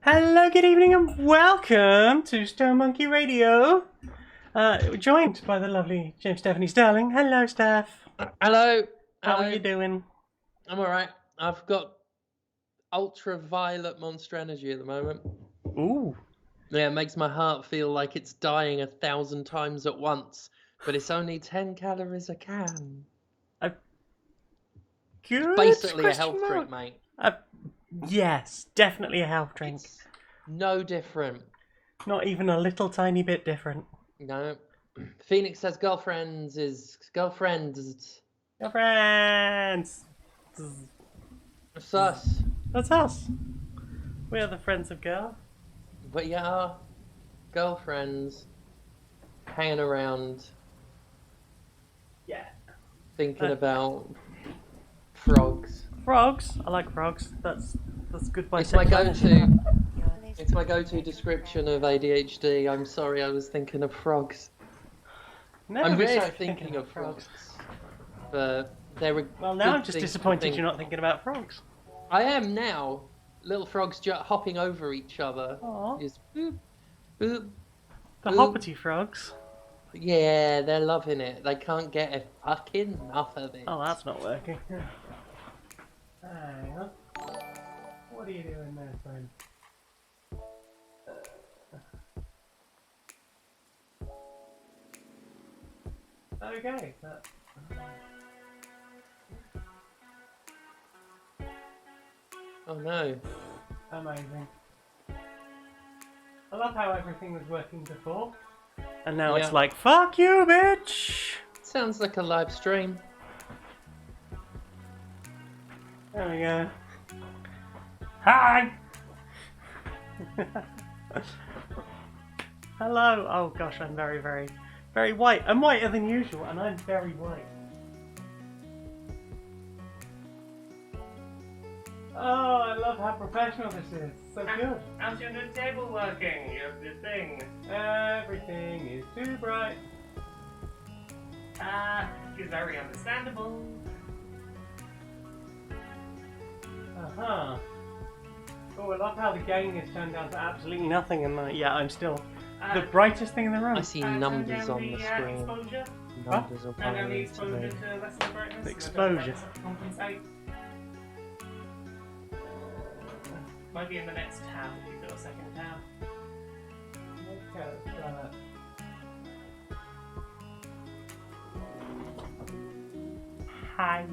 Hello, good evening, and welcome to Stone Monkey Radio. Joined by the lovely James Stephanie Sterling. Hello, Steph. Hello. How are you doing? I'm alright. I've got ultraviolet monster energy at the moment. Ooh. Yeah, it makes my heart feel like it's dying 1,000 times at once, but it's only 10 calories a can. Good. Basically a health drink, mate. Yes, definitely a health drink. It's no different. Not even a little tiny bit different. No. Phoenix says girlfriends is girlfriends. Girlfriends. It's us. That's us. We are the friends of girl. But yeah, girlfriends hanging around. Yeah. Thinking about frogs. Frogs. I like frogs. That's good by It's my go-to. It's my go-to description of ADHD. I'm sorry, I was thinking of frogs. I'm really thinking of frogs. But they're well, now I'm just disappointed you're not thinking about frogs. I am now. Little frogs hopping over each other. Aww. Just boop, boop. The hoppity frogs. Yeah, they're loving it. They can't get a fucking enough of it. Oh, that's not working. Hang on. What are you doing there, friend? Okay. Oh no. Amazing. I love how everything was working before. And now it's like, fuck you, bitch! Sounds like a live stream. There we go. Hi! Hello! Oh gosh, I'm very, very, very white. I'm whiter than usual, and I'm very white. Oh, I love how professional this is. So good. How's your new table working? Your thing? Everything is too bright. Is very understandable. Uh-huh. Oh, I love how the gain is turned down to absolutely nothing, and I'm still the brightest thing in the room. I see numbers on the screen. Exposure? Numbers are And then the pointing exposure to me. to lessen the brightness? The exposure. Compensate. Might be in the next tab if you've got a second tab. Okay, Hi.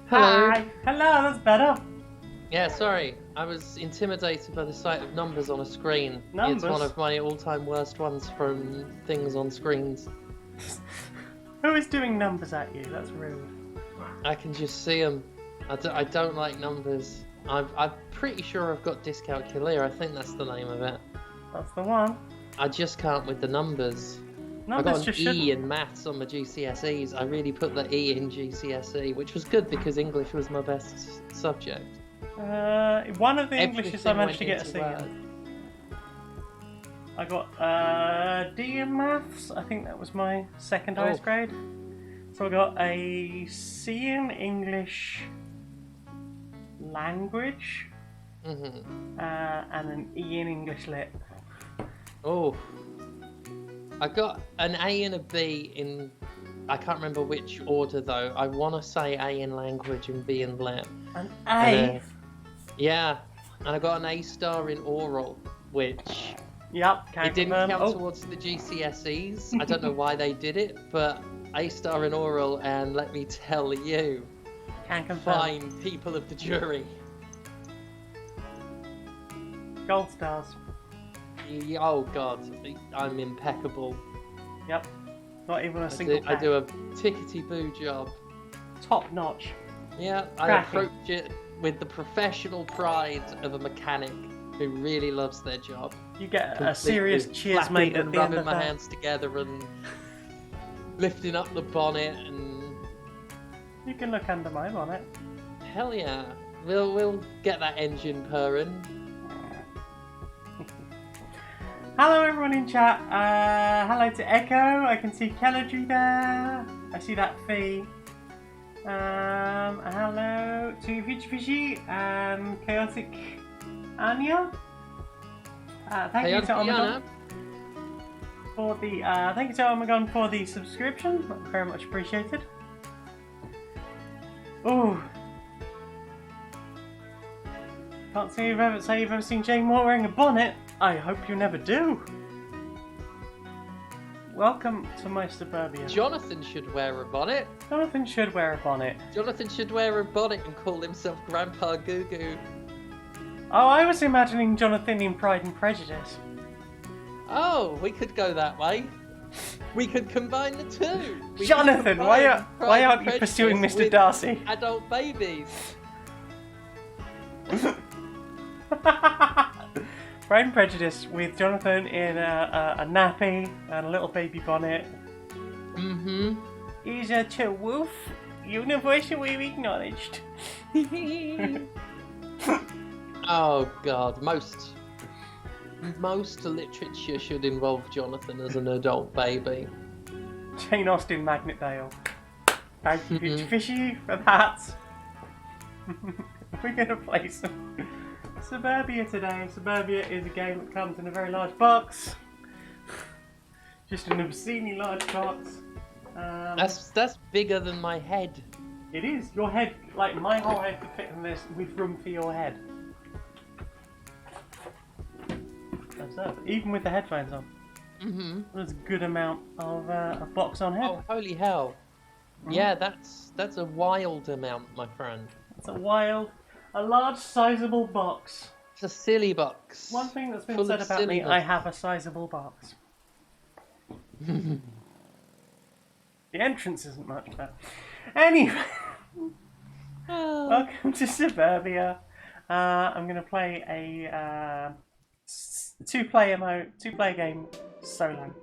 Hello. Hi. Hello, that's better. Yeah, sorry. I was intimidated by the sight of numbers on a screen. Numbers? It's one of my all-time worst ones from things on screens. Who is doing numbers at you? That's rude. I can just see them. I don't like numbers. I'm pretty sure I've got dyscalculia. I think that's the name of it. That's the one. I just can't with the numbers. Numbers I got just an E shouldn't. in maths on my GCSEs. I really put the E in GCSE, which was good because English was my best subject. One of the Englishes I Everything managed to went get a C into in. I got D in maths. I think that was my second highest grade. So I got a C in English language, and an E in English lit. Oh, I got an A and a B in, I can't remember which order though. I want to say A in language and B in lit. An A? Yeah, and I got an A star in oral, which It didn't count towards the GCSEs. I don't know why they did it, but A star in oral, and let me tell you, fine people of the jury. Gold stars. Oh god, I'm impeccable. Yep. Not even a single I do a tickety-boo job. Top notch. Yeah, I approach it with the professional pride of a mechanic who really loves their job. You get a serious cheers, mate, at the end rubbing of my that. hands together and lifting up the bonnet and... You can look under my bonnet. Hell yeah. We'll get that engine purring. Hello everyone in chat. Hello to Echo. I can see Kelladry there. I see that Fee. Hello to Future Fishy and Chaotic Anya. Thank you to Omegon for the thank you to Omegon for the subscription. Very much appreciated. Ooh. Can't say you've ever seen Jane Moore wearing a bonnet. I hope you never do. Welcome to my suburbia. Jonathan should wear a bonnet. Jonathan should wear a bonnet. Jonathan should wear a bonnet and call himself Grandpa Goo Goo. Oh, I was imagining Jonathan in Pride and Prejudice. Oh, we could go that way. We could combine the two. Jonathan, why aren't you pursuing Mr. Darcy? Adult babies. Pride and Prejudice with Jonathan in a nappy and a little baby bonnet. Mm-hmm. Is a wolf universally acknowledged. Oh God, most literature should involve Jonathan as an adult baby. Jane Austen, Magnet Dale. Thank you, Future Fishy, for that. We're gonna play some Suburbia today. Suburbia is a game that comes in a very large box. Just an obscenely large box. That's bigger than my head. It is. Your head, like my whole head could fit in this with room for your head. Observe, even with the headphones on. Mm-hmm. There's a good amount of a box on head. Oh, holy hell. Yeah, that's a wild amount, my friend. It's a large, sizable box. It's a silly box. One thing that's been said about me, I have a sizable box. The entrance isn't much better. Anyway, welcome to Suburbia. I'm going to play a two-player game solo.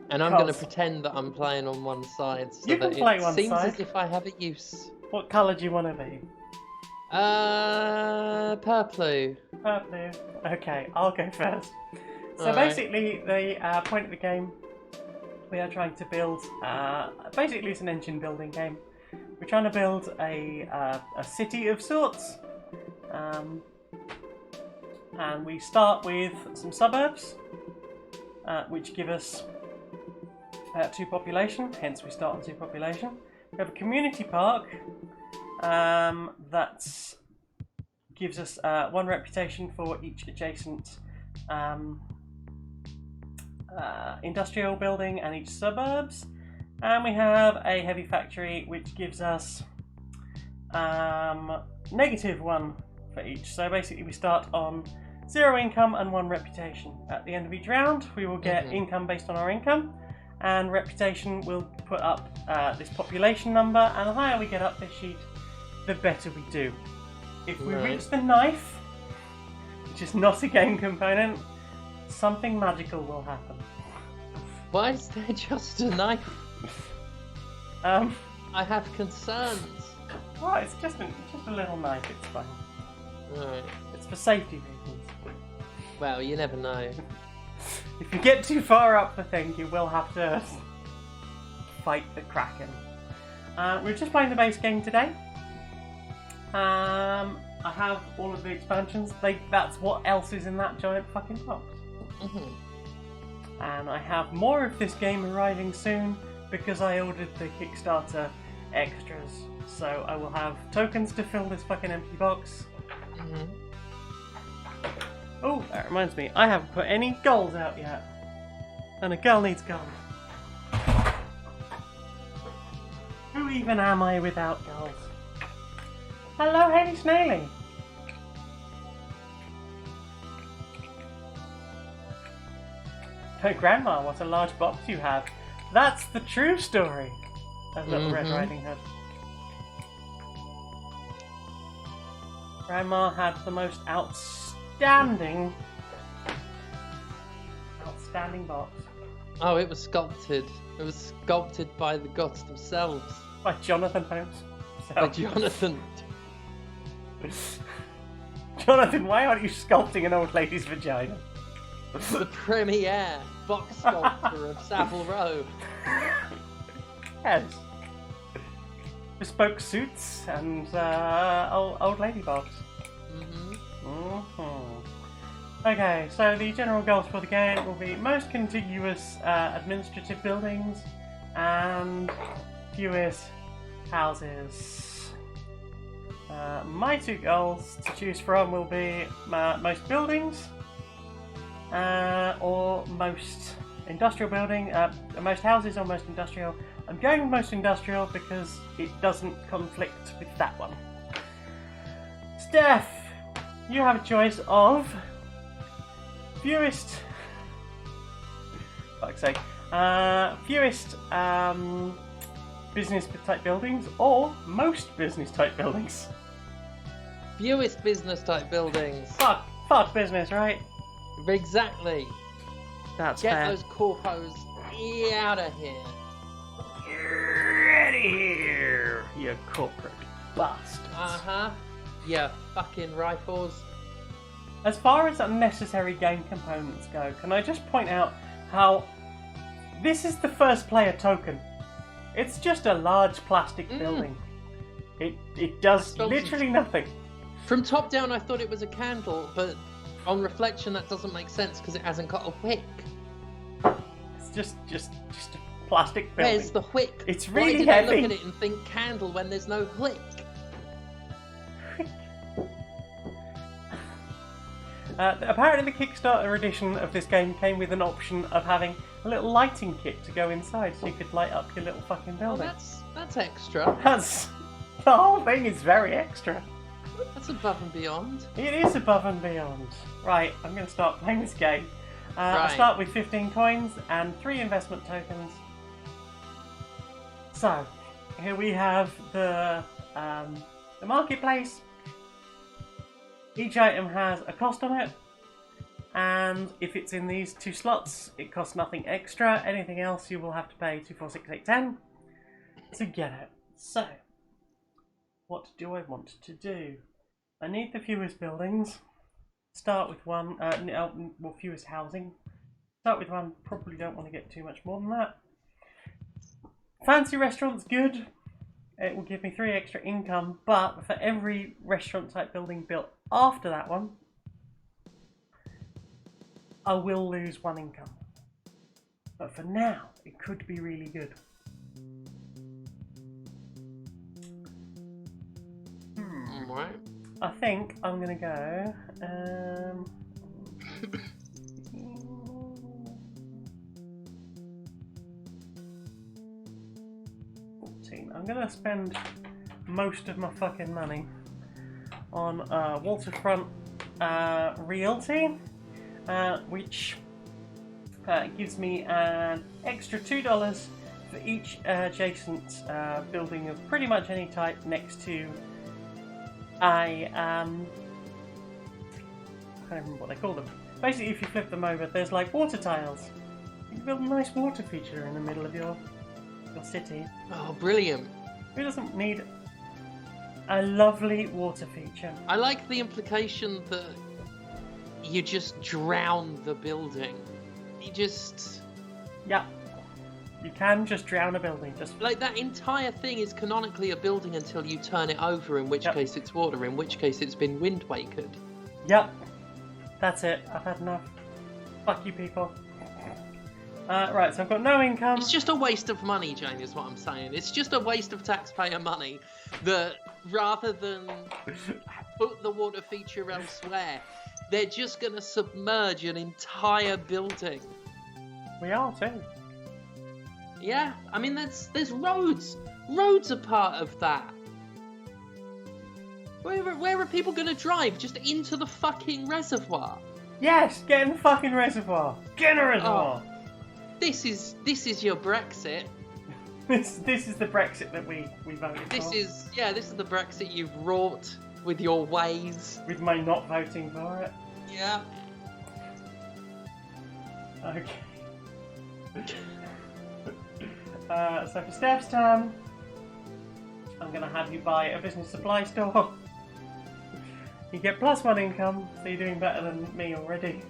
And I'm going to pretend that I'm playing on one side so you can that play it one seems side. as if I have a use. What colour do you want to be? Purple. Purple. Okay, I'll go first. So All basically, the point of the game, we are trying to build. Basically, it's an engine building game. We're trying to build a city of sorts, and we start with some suburbs, which give us 2 population. Hence, we start on 2 population. We have a community park. That gives us 1 reputation for each adjacent industrial building and each suburbs, and we have a heavy factory which gives us -1 for each. So basically we start on 0 income and 1 reputation. At the end of each round we will get income based on our income, and reputation will put up this population number, and the higher we get up this sheet, the better we do. If we reach the knife, which is not a game component, something magical will happen. Why is there just a knife? I have concerns. Well, it's just a little knife, it's fine. Right. It's for safety reasons. Well, you never know. If you get too far up the thing, you will have to fight the Kraken. We're just playing the base game today. I have all of the expansions. That's what else is in that giant fucking box. And I have more of this game arriving soon because I ordered the Kickstarter extras. So I will have tokens to fill this fucking empty box. Oh, that reminds me, I haven't put any goals out yet. And a girl needs goals. Who even am I without goals? Hello, Haley Snaily. Oh, Grandma, what a large box you have. That's the true story of Little Red Riding Hood. Grandma had the most outstanding box. Oh, it was sculpted. It was sculpted by the gods themselves. By Jonathan Holmes. By Jonathan. Jonathan, why aren't you sculpting an old lady's vagina? The premier box sculptor of Savile Row. Yes. bespoke suits and old ladybobs. Okay, so the general goals for the game will be most contiguous administrative buildings and fewest houses. My 2 goals to choose from will be most buildings or most industrial building, most houses or most industrial. I'm going with most industrial because it doesn't conflict with that one. Steph, you have a choice of fewest fewest business type buildings or most business type buildings. Fewest business type buildings. Fuck business, right? Exactly. That's Get fair. those corpos out of here. Get out of here, you corporate bastards. Yeah, fucking rifles. As far as unnecessary game components go, can I just point out how this is the first player token? It's just a large plastic building. It does literally nothing. From top down, I thought it was a candle, but on reflection, that doesn't make sense because it hasn't got a wick. It's just a plastic building. Where's the wick? It's really Why heavy. did I look at it and think candle when there's no wick? Apparently the Kickstarter edition of this game came with an option of having a little lighting kit to go inside so you could light up your little fucking building. That's extra. The whole thing is very extra. That's above and beyond. It is above and beyond. Right, I'm going to start playing this game. I'll Right. start with 15 coins and 3 investment tokens. So, here we have the marketplace. Each item has a cost on it, and if it's in these 2 slots, it costs nothing extra. Anything else, you will have to pay 2, 4, 6, 8, 10 to get it. So, what do I want to do? I need the fewest buildings. Start with one, fewest housing. Start with one, probably don't want to get too much more than that. Fancy restaurant's good. It will give me 3 extra income, but for every restaurant type building built after that one, I will lose 1 income. But for now, it could be really good. Alright. I think I'm gonna go. 14. I'm gonna spend most of my fucking money on waterfront realty, which gives me an extra $2 for each adjacent building of pretty much any type next to I can't remember what they call them. Basically, if you flip them over, there's like water tiles. You can build a nice water feature in the middle of your city. Oh, brilliant. Who doesn't need a lovely water feature? I like the implication that you just drown the building. You just... Yeah. You can just drown a building. Just Like, that entire thing is canonically a building until you turn it over, in which case it's water, in which case it's been wind wakered. Yep. That's it. I've had enough. Fuck you people. Right, so I've got no income. It's just a waste of money, Jane, is what I'm saying. It's just a waste of taxpayer money that, rather than put the water feature elsewhere, they're just going to submerge an entire building. We are too. Yeah, I mean, there's roads. Roads are part of that. Where are people going to drive? Just into the fucking reservoir? Yes, get in the fucking reservoir. Get in the reservoir. Oh, this is your Brexit. This is the Brexit that we voted for. This is the Brexit you've wrought with your ways. With my not voting for it. Yeah. Okay. So for Steph's turn, I'm going to have you buy a business supply store. You get +1 income, so you're doing better than me already.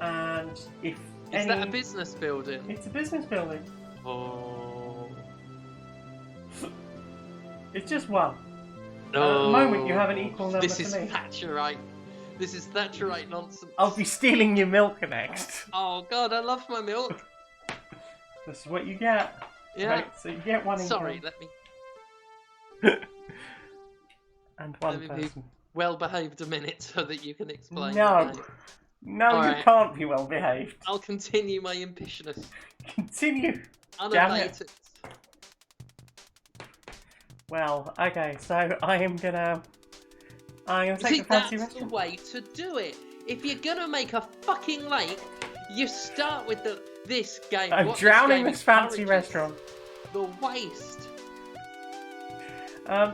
And if Is that a business building? It's a business building. Oh. It's just one. At the moment, you have an equal number This is to me. Thatcherite. This is Thatcherite nonsense. I'll be stealing your milk next. Oh god, I love my milk. This is what you get. Yeah. Right, so you get one Sorry, income. let me And one be person. well behaved a minute so that you can explain. No. the game. No, Alright. you can't be well behaved. I'll continue my impishness. Continue. Unabated. Well, okay, so I'm gonna take See, the fancy that's the restaurant. way to do it. If you're gonna make a fucking lake, you start with this game. I'm what drowning game this fancy encourages, restaurant. The waste.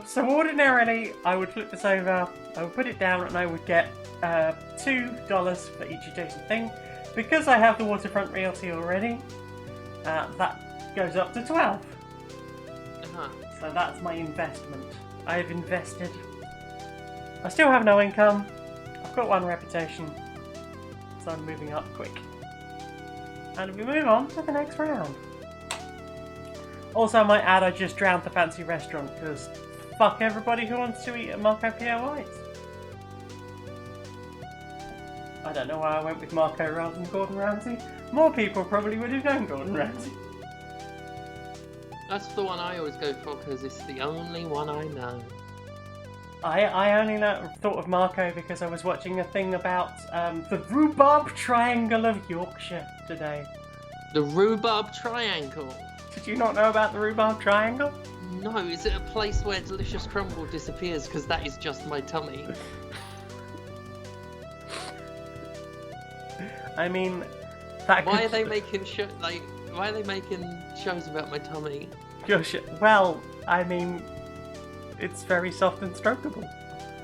So ordinarily, I would flip this over, I would put it down, and I would get $2 for each adjacent thing. Because I have the waterfront realty already, that goes up to 12. Uh-huh. So that's my investment. I have invested. I still have no income. I've got one reputation. So I'm moving up quick. And we move on to the next round. Also, I might add I just drowned the fancy restaurant because fuck everybody who wants to eat at Marco Pierre White's. I don't know why I went with Marco rather than Gordon Ramsay. More people probably would have known Gordon Ramsay. That's the one I always go for because it's the only one I know. I only thought of Marco because I was watching a thing about the rhubarb triangle of Yorkshire today. The rhubarb triangle. Did you not know about the rhubarb triangle? No, is it a place where delicious crumble disappears? Because that is just my tummy. I mean, that Why could... are they making Why are they making shows about my tummy? Gosh, well, I mean, it's very soft and strokeable.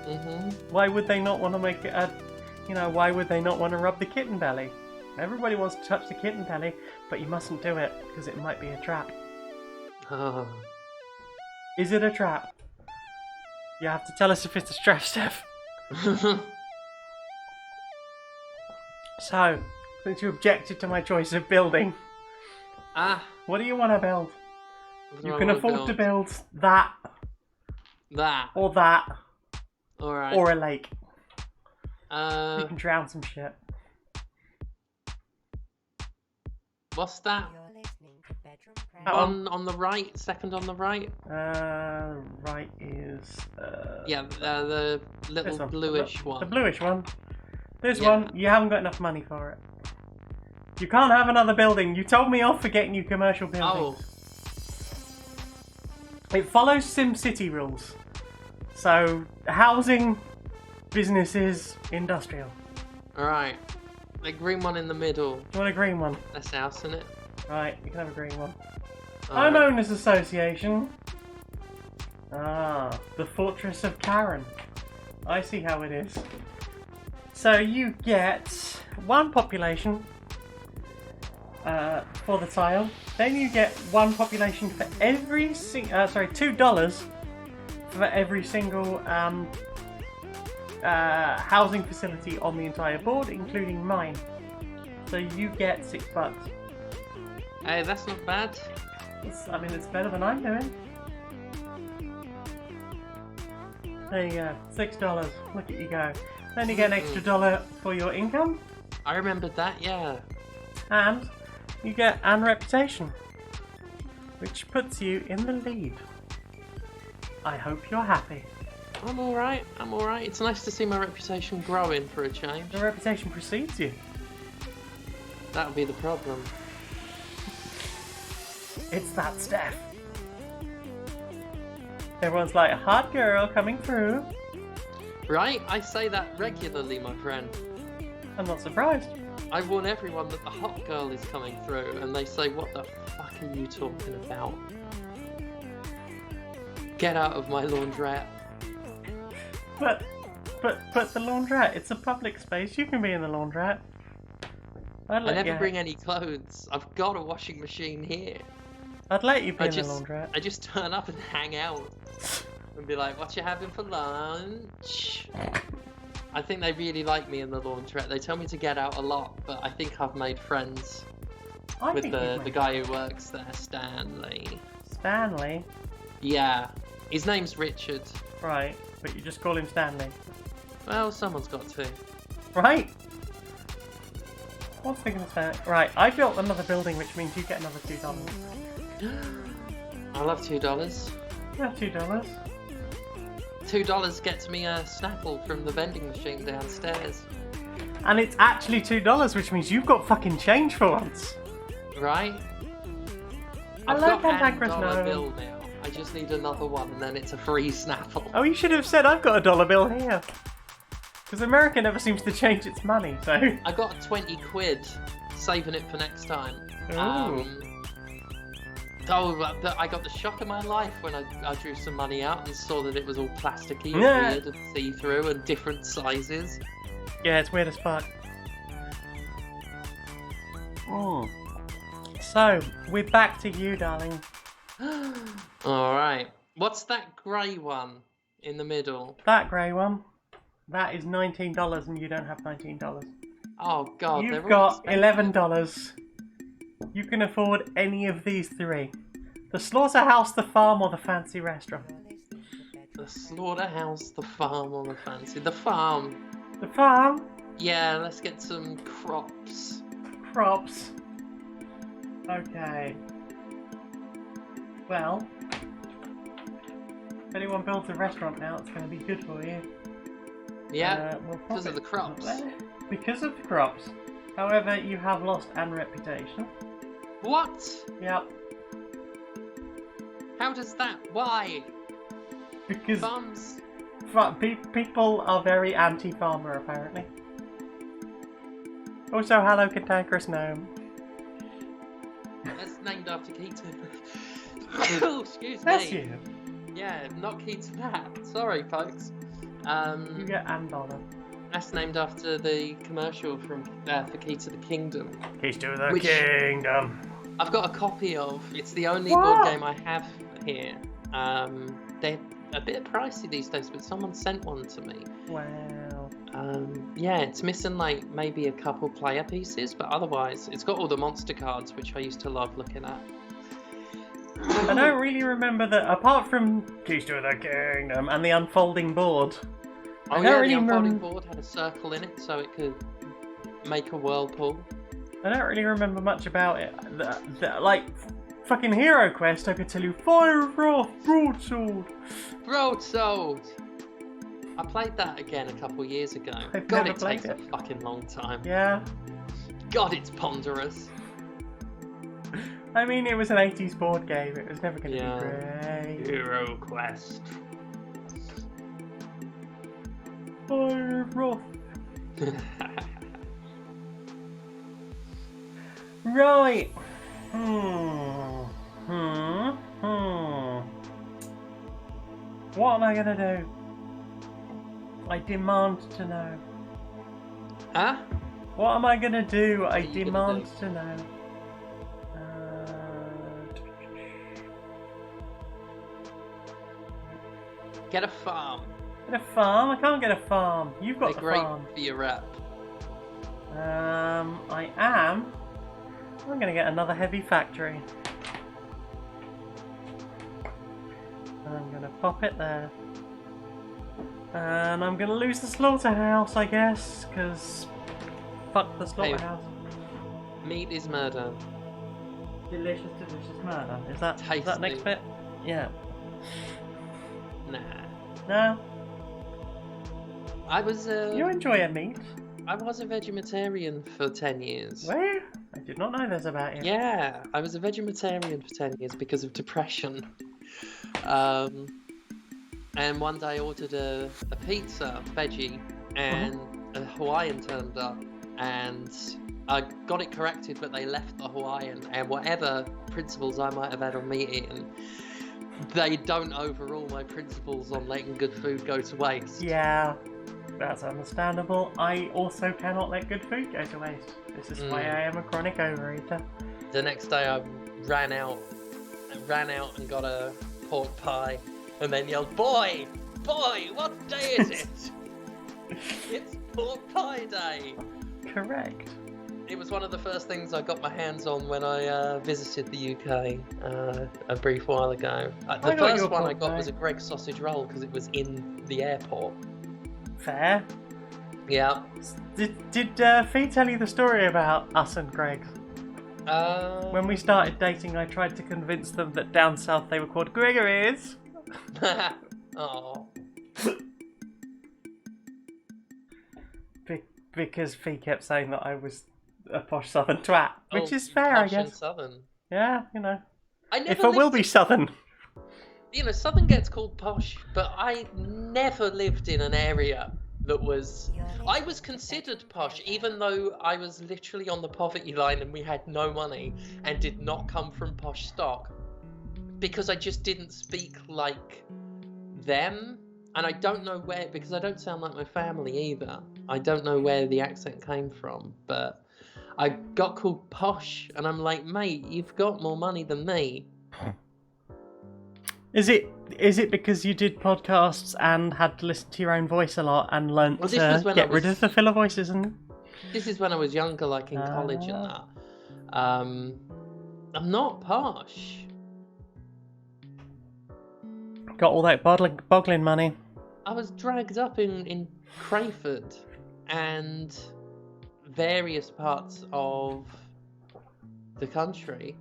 Mm-hmm. Why would they not want to make it a... why would they not want to rub the kitten belly? Everybody wants to touch the kitten belly, but you mustn't do it, because it might be a trap. Oh. Is it a trap? You have to tell us if it's a trap, Steph. So, since you objected to my choice of building, what do you want to build? You can afford to build that, or that, Alright. or a lake. You can drown some shit. What's that? On the right, second on the right. Right is... Yeah, the little one. bluish one. The bluish one. This one, you haven't got enough money for it. You can't have another building. You told me off for getting you commercial buildings. Oh. It follows SimCity rules. So, housing, businesses, industrial. Alright. The green one in the middle. Do you want a green one? That's house, isn't it? Right, you can have a green one. Alright. Homeowners Association. The Fortress of Karen. I see how it is. So you get one population for the tile. Then you get one population for every $2 for every single housing facility on the entire board, including mine. So you get $6. Hey, that's not bad. It's better than I'm doing. There you go, $6. Look at you go. Then you get an extra $1 for your income, I remembered that, yeah. and you get an reputation, which puts you in the lead. I hope you're happy. I'm alright. It's nice to see my reputation growing for a change. The reputation precedes you. That would be the problem. It's that Steph. Everyone's like, hot girl coming through. Right? I say that regularly, my friend. I'm not surprised. I warn everyone that the hot girl is coming through, and they say, what the fuck are you talking about? Get out of my laundrette. But the laundrette, it's a public space. You can be in the laundrette. I never bring any clothes. I've got a washing machine here. I'd let you be in the laundrette. I just turn up and hang out. And be like, what you having for lunch? I think they really like me in the laundrette. They tell me to get out a lot, but I think I've made friends with the guy who works there, Stanley. Stanley? Yeah. His name's Richard. Right, but you just call him Stanley. Well, someone's got to. Right? What's thinking of that? Right, I built another building, which means you get another $2. I love $2. You have $2. $2 gets me a Snapple from the vending machine downstairs. And it's actually $2, which means you've got fucking change for once. Right? I I've like got that a $1 bill now. I just need another one and then it's a free Snapple. Oh, you should have said I've got a $1 bill here. Because America never seems to change its money, so... I got 20 quid, saving it for next time. Ooh. I got the shock of my life when I drew some money out and saw that it was all plasticky and Yeah. weird and see-through and different sizes. Yeah, it's weird as fuck. So, we're back to you, darling. Alright. What's that grey one in the middle? That grey one, that is $19 and you don't have $19. Oh god, You've they're all got expensive. $11. You can afford any of these three. The slaughterhouse, the farm, or the fancy restaurant. The slaughterhouse, the farm, or the fancy. The farm. The farm, Yeah, let's get some crops. crops. Okay. Well, if anyone builds a restaurant now, it's going to be good for you. Yeah, We'll because of the crops. Because of the crops. However, you have lost an reputation. What? Yep. How does that? Why? Because Farms. people are very anti-farmer, apparently. Also, hello, cantankerous gnome. That's named after Keaton. Oh, excuse me. That's you. Yeah, not Keaton that. Sorry, folks. You get $1. That's named after the commercial from for Keys to the Kingdom. Keys to the Which- kingdom. I've got a copy of. It's the only What? board game I have here. They're a bit pricey these days, but someone sent one to me. Wow. Yeah, it's missing like maybe a couple player pieces, but otherwise it's got all the monster cards, which I used to love looking at. I don't really remember that, apart from Keys to the Kingdom and the unfolding board. Oh I yeah, don't the really unfolding board had a circle in it, so it could make a whirlpool. I don't really remember much about it. Like, fucking Hero Quest, I could tell you, Fire Wrath, Broadsword. Broadsword! I played that again a couple years ago. I've God, never it played takes it. a fucking long time. Yeah. God, it's ponderous. I mean, it was an 80s board game. It was never going to Yeah. be great. Hero Quest. Fire Wrath. Right. What am I going to do? I demand to know. Huh? What am I going to do? I are you gonna demand do? to know. Get a farm. Get a farm? I can't get a farm. You've got They're the great farm. for your rep. I am. I'm going to get another heavy factory. I'm going to pop it there. And I'm going to lose the slaughterhouse, I guess, because fuck the slaughterhouse. Meat is murder. Delicious, delicious murder. Is that Tasty. next bit? Yeah. Nah. No? I was You enjoy a meat? I was a vegetarian for 10 years. Where? I did not know this about you. Yeah, I was a vegetarian for 10 years because of depression. And one day I ordered a pizza, veggie, and a Hawaiian turned up, and I got it corrected, but they left the Hawaiian, and whatever principles I might have had on meat eating, they don't overrule my principles on letting good food go to waste. Yeah, that's understandable. I also cannot let good food go to waste. This is why I am a chronic overeater. The next day I ran out and got a pork pie, and then yelled, boy, what day is it? It's pork pie day. Correct. It was one of the first things I got my hands on when I visited the UK a brief while ago. The first one I got was a Greggs sausage roll because it was in the airport. Fair. Yeah. Did Fee tell you the story about us and Greg? When we started dating, I tried to convince them that down south they were called Gregory's. Oh. Because Fee kept saying that I was a posh southern twat, which is fair, I guess. And southern. Yeah, you know. If I will be southern. You know, southern gets called posh, but I never lived in an area that was... I was considered posh, even though I was literally on the poverty line and we had no money and did not come from posh stock, because I just didn't speak like them. And I don't know where, because I don't sound like my family either. I don't know where the accent came from, but I got called posh, and I'm like, mate, you've got more money than me. Is it because you did podcasts and had to listen to your own voice a lot and learnt to get rid of the filler voices? And this is when I was younger, like in college and that. I'm not posh. Got all that boggling money. I was dragged up in Crayford and various parts of the country.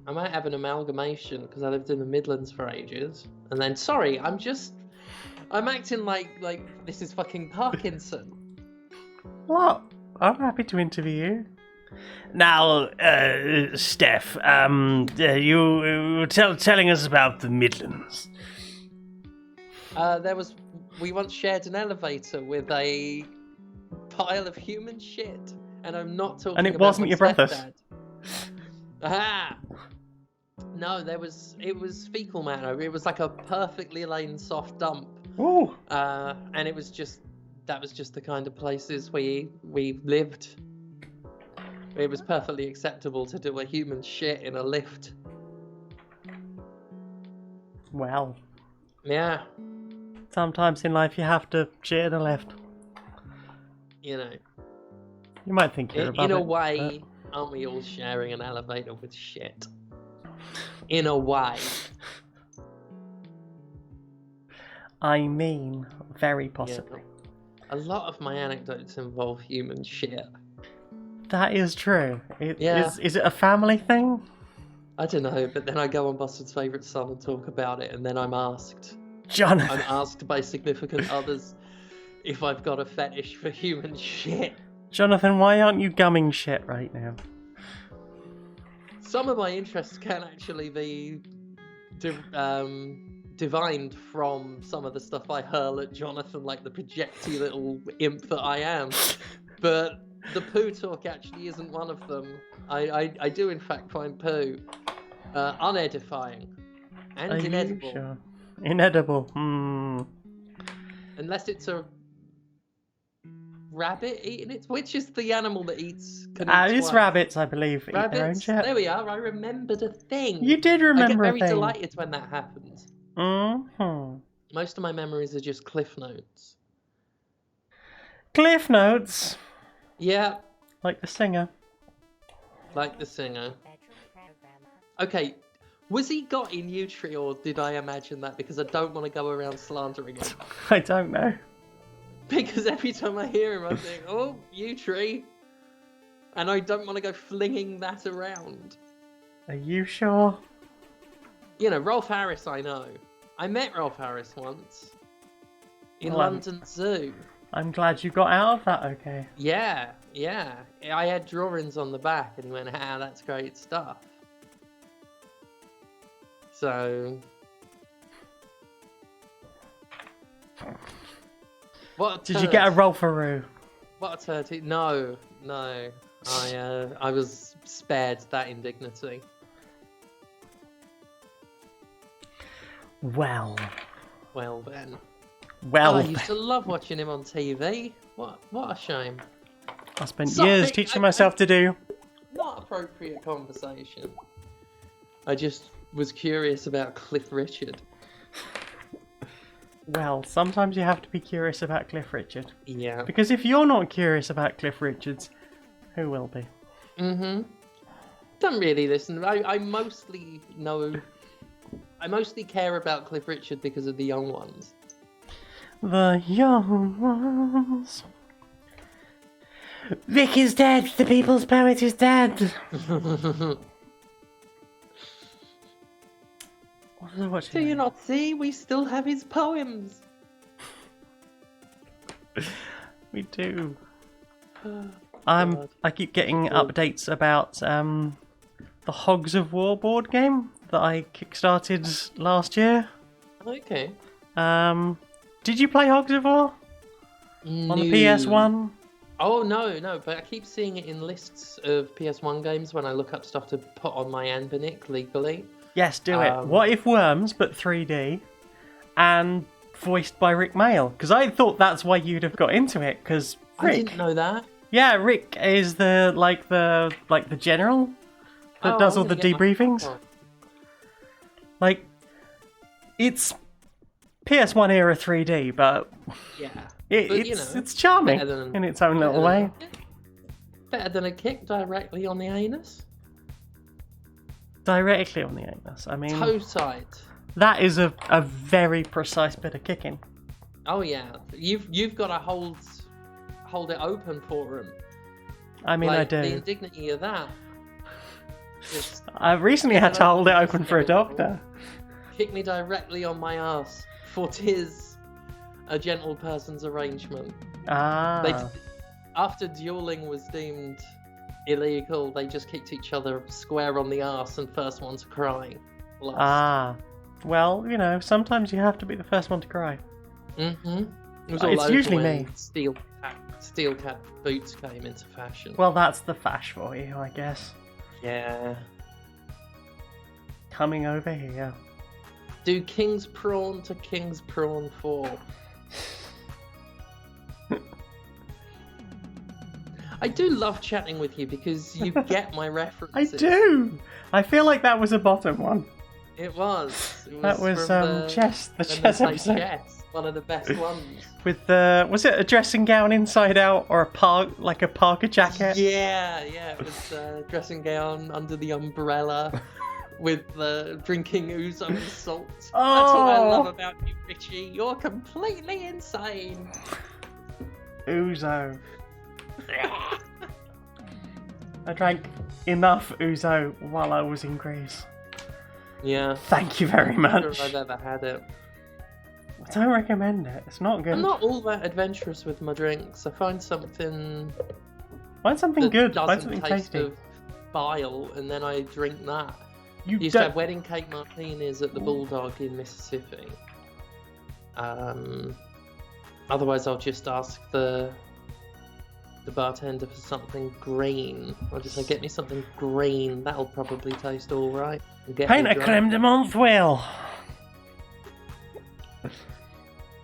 I might have an amalgamation because I lived in the Midlands for ages. And then, sorry, I'm acting like this is fucking Parkinson. What? I'm happy to interview you. Now, Steph, you were telling us about the Midlands. We once shared an elevator with a pile of human shit, and I'm not talking. And it about wasn't your brother's. Aha! No, it was fecal matter. It was like a perfectly laid soft dump. Ooh. And that was just the kind of places we lived. It was perfectly acceptable to do a human shit in a lift. Well. Yeah. Sometimes in life you have to shit in a lift. You know. You might think you're above it. In a way, aren't we all sharing an elevator with shit? In a way. I mean, very possibly. Yeah. A lot of my anecdotes involve human shit. That is true. Yeah. Is it a family thing? I don't know, but then I go on Bustard's Favourite Son and talk about it, and then I'm asked. Jonathan. I'm asked by significant others if I've got a fetish for human shit. Jonathan, why aren't you gumming shit right now? Some of my interests can actually be divined from some of the stuff I hurl at Jonathan, like the projecty little imp that I am. But the poo talk actually isn't one of them. I do in fact find poo unedifying and inedible. Sure? Inedible. Unless it's a rabbit eating it. Which is the animal that eats? It's rabbits, I believe. Rabbits? Eat their own shit. There we are. I remembered a thing. You did remember a thing. I get very delighted when that happens. Mm-hmm. Most of my memories are just cliff notes. Cliff notes? Yeah. Like the singer. Like the singer. Okay, was he got in U-Tree, or did I imagine that? Because I don't want to go around slandering him. I don't know. Because every time I hear him, I think, oh, U-Tree. And I don't want to go flinging that around. Are you sure? You know, Rolf Harris, I know. I met Rolf Harris once. In London Zoo. I'm glad you got out of that okay. Yeah. I had drawings on the back, and he went, that's great stuff. So... Did you get a Rolfaroo? What a turd. No. I was spared that indignity. Well then. I used to love watching him on TV. What a shame. I spent years teaching myself to do. Not appropriate conversation. I just was curious about Cliff Richard. Well, sometimes you have to be curious about Cliff Richard. Yeah. Because if you're not curious about Cliff Richards, who will be? Mm-hmm. Don't really listen. I mostly know... I mostly care about Cliff Richard because of the young ones. The young ones. Rick is dead! The people's poet is dead! What was I watching? Do you not see? We still have his poems. We do. God. I keep getting updates about the Hogs of War board game that I kickstarted last year. Okay. Did you play Hogs of War on the PS1? Oh no, but I keep seeing it in lists of PS1 games when I look up stuff to put on my Anbinic legally. Yes, do it. What if Worms, but 3D, and voiced by Rick Mail? Because I thought that's why you'd have got into it. Because Rick, I didn't know that. Yeah, Rick is the general that does all the debriefings. Like, it's PS1 era 3D, but yeah, it's charming in its own little way. Better than a kick directly on the anus. Directly on the anus. I mean, toe side. That is a very precise bit of kicking. Oh yeah, you've got to hold it open for him. I mean, I do. The indignity of that. I've recently had to hold it open for a doctor. Kick me directly on my ass, for 'tis a gentle person's arrangement. After dueling was deemed illegal, they just kicked each other square on the arse, and first one to cry lost. Well, sometimes you have to be the first one to cry. Mm-hmm. It's usually me. Steel cat boots came into fashion. Well, that's the fash for you, I guess. Yeah. Coming over here. Do King's Prawn to King's Prawn 4. I do love chatting with you because you get my references. I do! I feel like that was a bottom one. It was. That was chess. The chess episode. Chess, one of the best ones. With was it a dressing gown inside out or a parka jacket? Yeah, it was a dressing gown under the umbrella with drinking ouzo salt. That's what I love about you, Richie. You're completely insane. Ouzo. I drank enough ouzo while I was in Greece. Yeah. Thank you very much. I'm not sure I've ever had it. I don't recommend it. It's not good. I'm not all that adventurous with my drinks. I find something. Find something good. Find something taste tasty. Of bile, and then I drink that. You used to have wedding cake martinis at the Bulldog in Mississippi. Otherwise, I'll just ask the bartender for something green. I'll just say, get me something green. That'll probably taste all right. Paint a creme de menthe wheel.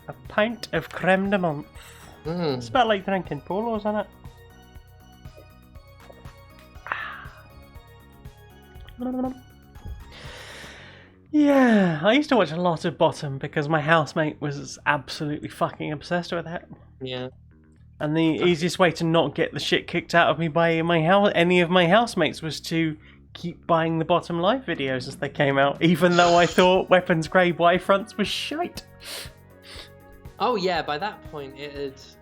A pint of creme de menthe. It's about like drinking polo, isn't it? Yeah, I used to watch a lot of Bottom because my housemate was absolutely fucking obsessed with it. Yeah. And the easiest way to not get the shit kicked out of me by any of my housemates was to keep buying the Bottom Live videos as they came out, even though I thought Weapons Grade Y Fronts was shite. Oh yeah, by that point it's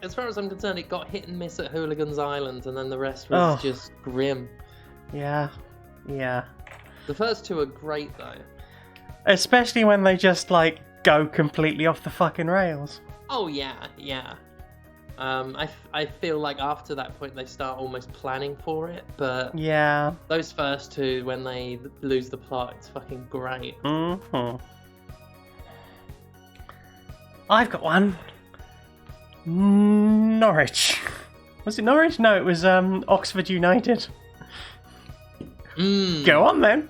as far as I'm concerned, it got hit and miss at Hooligans Island, and then the rest was just grim. Yeah. The first two are great though. Especially when they just go completely off the fucking rails. Oh yeah. I feel like after that point they start almost planning for it, but yeah, those first two, when they lose the plot, it's fucking great. Mm-hmm. I've got one. Norwich. Was it Norwich? No, it was Oxford United. Go on then.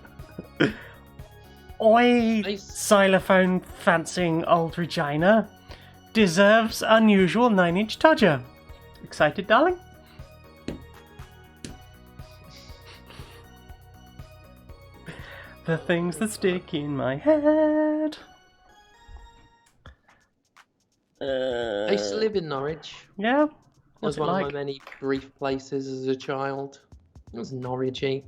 Xylophone fancying old Regina deserves unusual 9-inch todger. Excited, darling? The things that stick in my head. I used to live in Norwich. Yeah? It What's was it one like? of my many brief places as a child. It was Norwichy.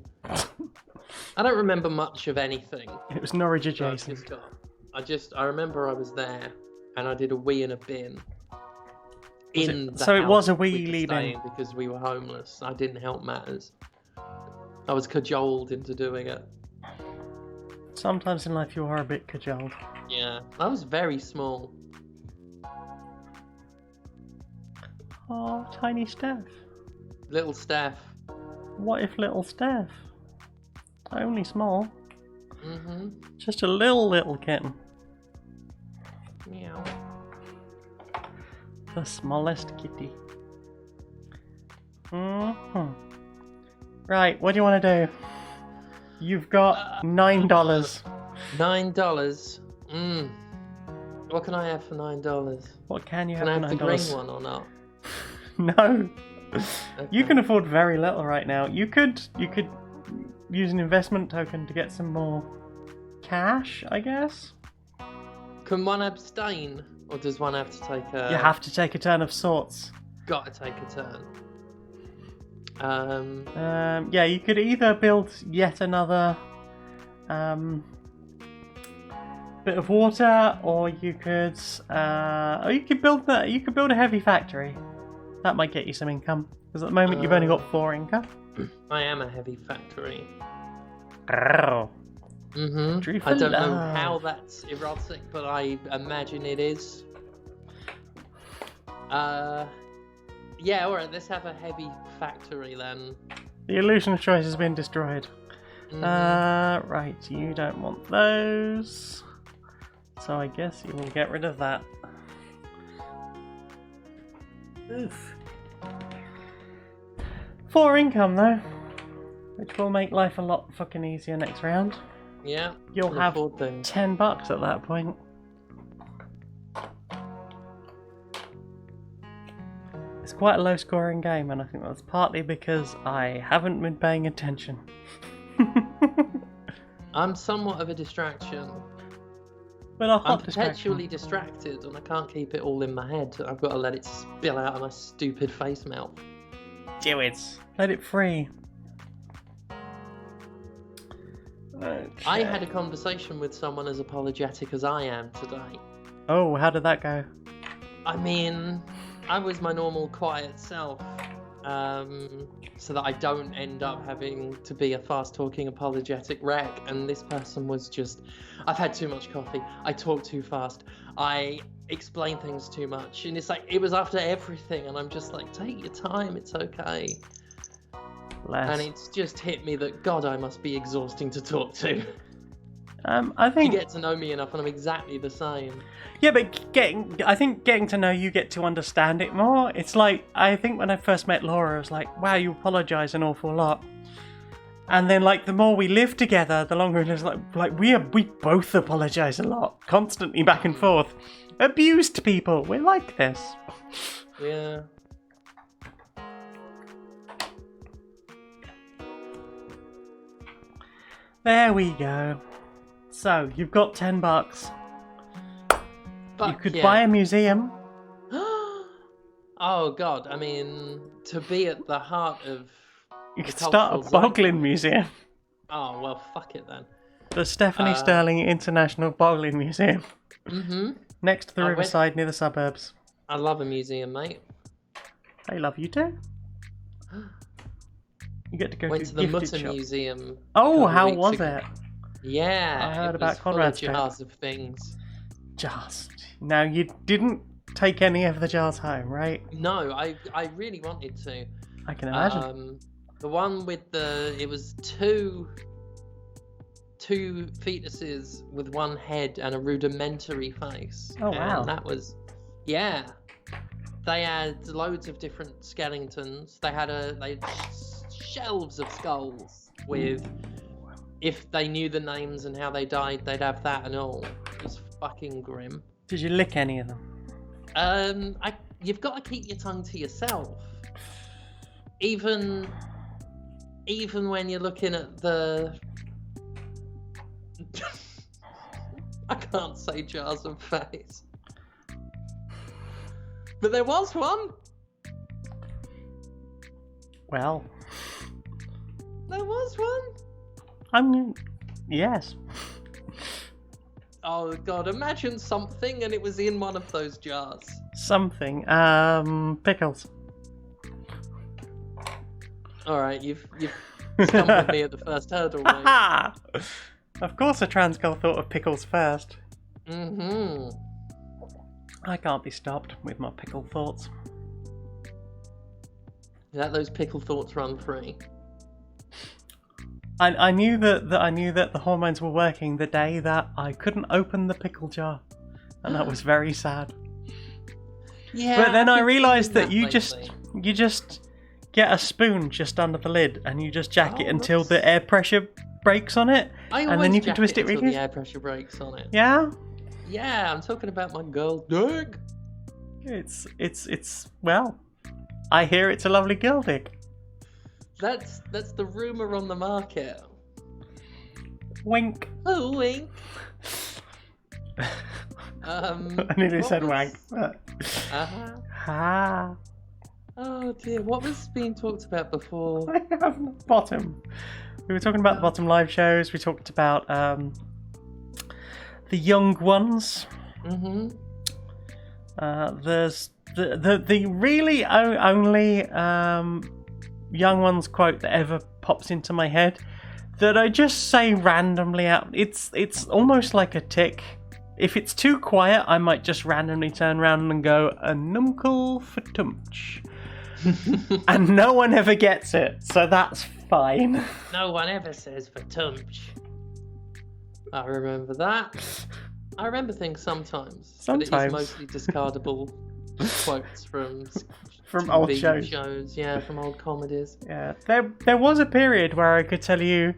I don't remember much of anything. It was Norwich So adjacent. I remember I was there and I did a wee in a bin. So it was a wee we could leave stay in. in because we were homeless. I didn't help matters. I was cajoled into doing it. Sometimes in life you are a bit cajoled. Yeah, I was very small. Oh, tiny Steph. Little Steph. What if little Steph? Only small. Mm-hmm. Just a little kitten. Meow. The smallest kitty. Right, what do you want to do? You've got $9. $9. What can I have for $9? What can you have Can I for have the $9? green one or not? No. Okay. You can afford very little right now. You could use an investment token to get some more cash, I guess. Can one abstain, or does one have to take a? You have to take a turn of sorts. Got to take a turn. Yeah, you could either build yet another bit of water, or you could build that. You could build a heavy factory. That might get you some income, because at the moment you've only got 4 income. I am a heavy factory. Oh. Mm-hmm. I don't know how that's erotic, but I imagine it is. Yeah, alright, let's have a heavy factory then. The illusion of choice has been destroyed. Mm-hmm. Right, you don't want those. So I guess you will get rid of that. Oof. 4 income though, which will make life a lot fucking easier next round. Yeah, You'll can have afford things. $10 at that point. It's quite a low scoring game, and I think that's partly because I haven't been paying attention. I'm somewhat of a distraction. But a I'm hot distraction. perpetually distracted, and I can't keep it all in my head. I've got to let it spill out of my stupid face mouth. Do it. Let it free. I had a conversation with someone as apologetic as I am today. Oh, how did that go? I mean, I was my normal quiet self, so that I don't end up having to be a fast-talking apologetic wreck, and this person was just, I've had too much coffee, I talk too fast, I explain things too much, and it's like, it was after everything, and I'm just like, take your time, it's okay. And it's just hit me that, God, I must be exhausting to talk to. I think You get to know me enough, and I'm exactly the same. yeah, but I think getting to know you get to understand it more. It's like, I think when I first met Laura, I was like, wow, you apologise an awful lot. And then, like, the more we live together, the longer it is like we both apologise a lot, constantly back and forth. Abused people, we're like this. Yeah. There we go. So, you've got $10. But, You could yeah. buy a museum. Oh God! I mean, to be at the heart of You the could start a cultural boggling museum. Oh well, fuck it then. The Stephanie Sterling International Boggling Museum. Mm-hmm. Next to the I went- riverside near the suburbs. I love a museum, mate. I love you too. You get to go Went to to the gifted Mutter shop. Museum. Oh, couple how weeks was ago. it? Yeah, I heard it about was full of Conrad's trip. jars of things. Jars. Now, you didn't take any of the jars home, right? No, I really wanted to. I can imagine. The one with it was two fetuses with one head and a rudimentary face. Oh, wow. And that was, yeah. They had loads of different skeletons. They had shelves of skulls with, if they knew the names and how they died, they'd have that and all. It was fucking grim. Did you lick any of them? You've got to keep your tongue to yourself. Even when you're looking at the... I can't say jars of face. But there was one. Well, There was one. Yes. Oh god, imagine something and it was in one of those jars. Something. Pickles. Alright, you've stumbled me at the first hurdle, mate. Ha! Of course a trans girl thought of pickles first. Mm-hmm. I can't be stopped with my pickle thoughts. Let those pickle thoughts run free. I knew that the hormones were working the day that I couldn't open the pickle jar, and that was very sad. Yeah. But then I I've been realised doing that you lately. just get a spoon just under the lid, and you just jack it Oh, until that's- the air pressure breaks on it, I and always then you can jack twist it until really. the air pressure breaks on it. Yeah, Yeah, I'm talking about my girl dick. it's well, I hear it's a lovely girl dick. That's the rumour on the market. Wink. Oh, wink. I nearly what said was- wank. Uh-huh. Ah. Oh dear, what was being talked about before? I have no bottom. We were talking about the bottom live shows. We talked about the young ones. Mm-hmm. There's the really only young ones quote that ever pops into my head that I just say randomly out. It's almost like a tick. If it's too quiet, I might just randomly turn around and go a numcle for tumch. And no one ever gets it, so that's fine. No one ever says for tunch. I remember that. I remember things sometimes. But it Sometimes. is mostly discardable quotes from From old TV shows. Yeah, from old comedies. Yeah, there was a period where I could tell you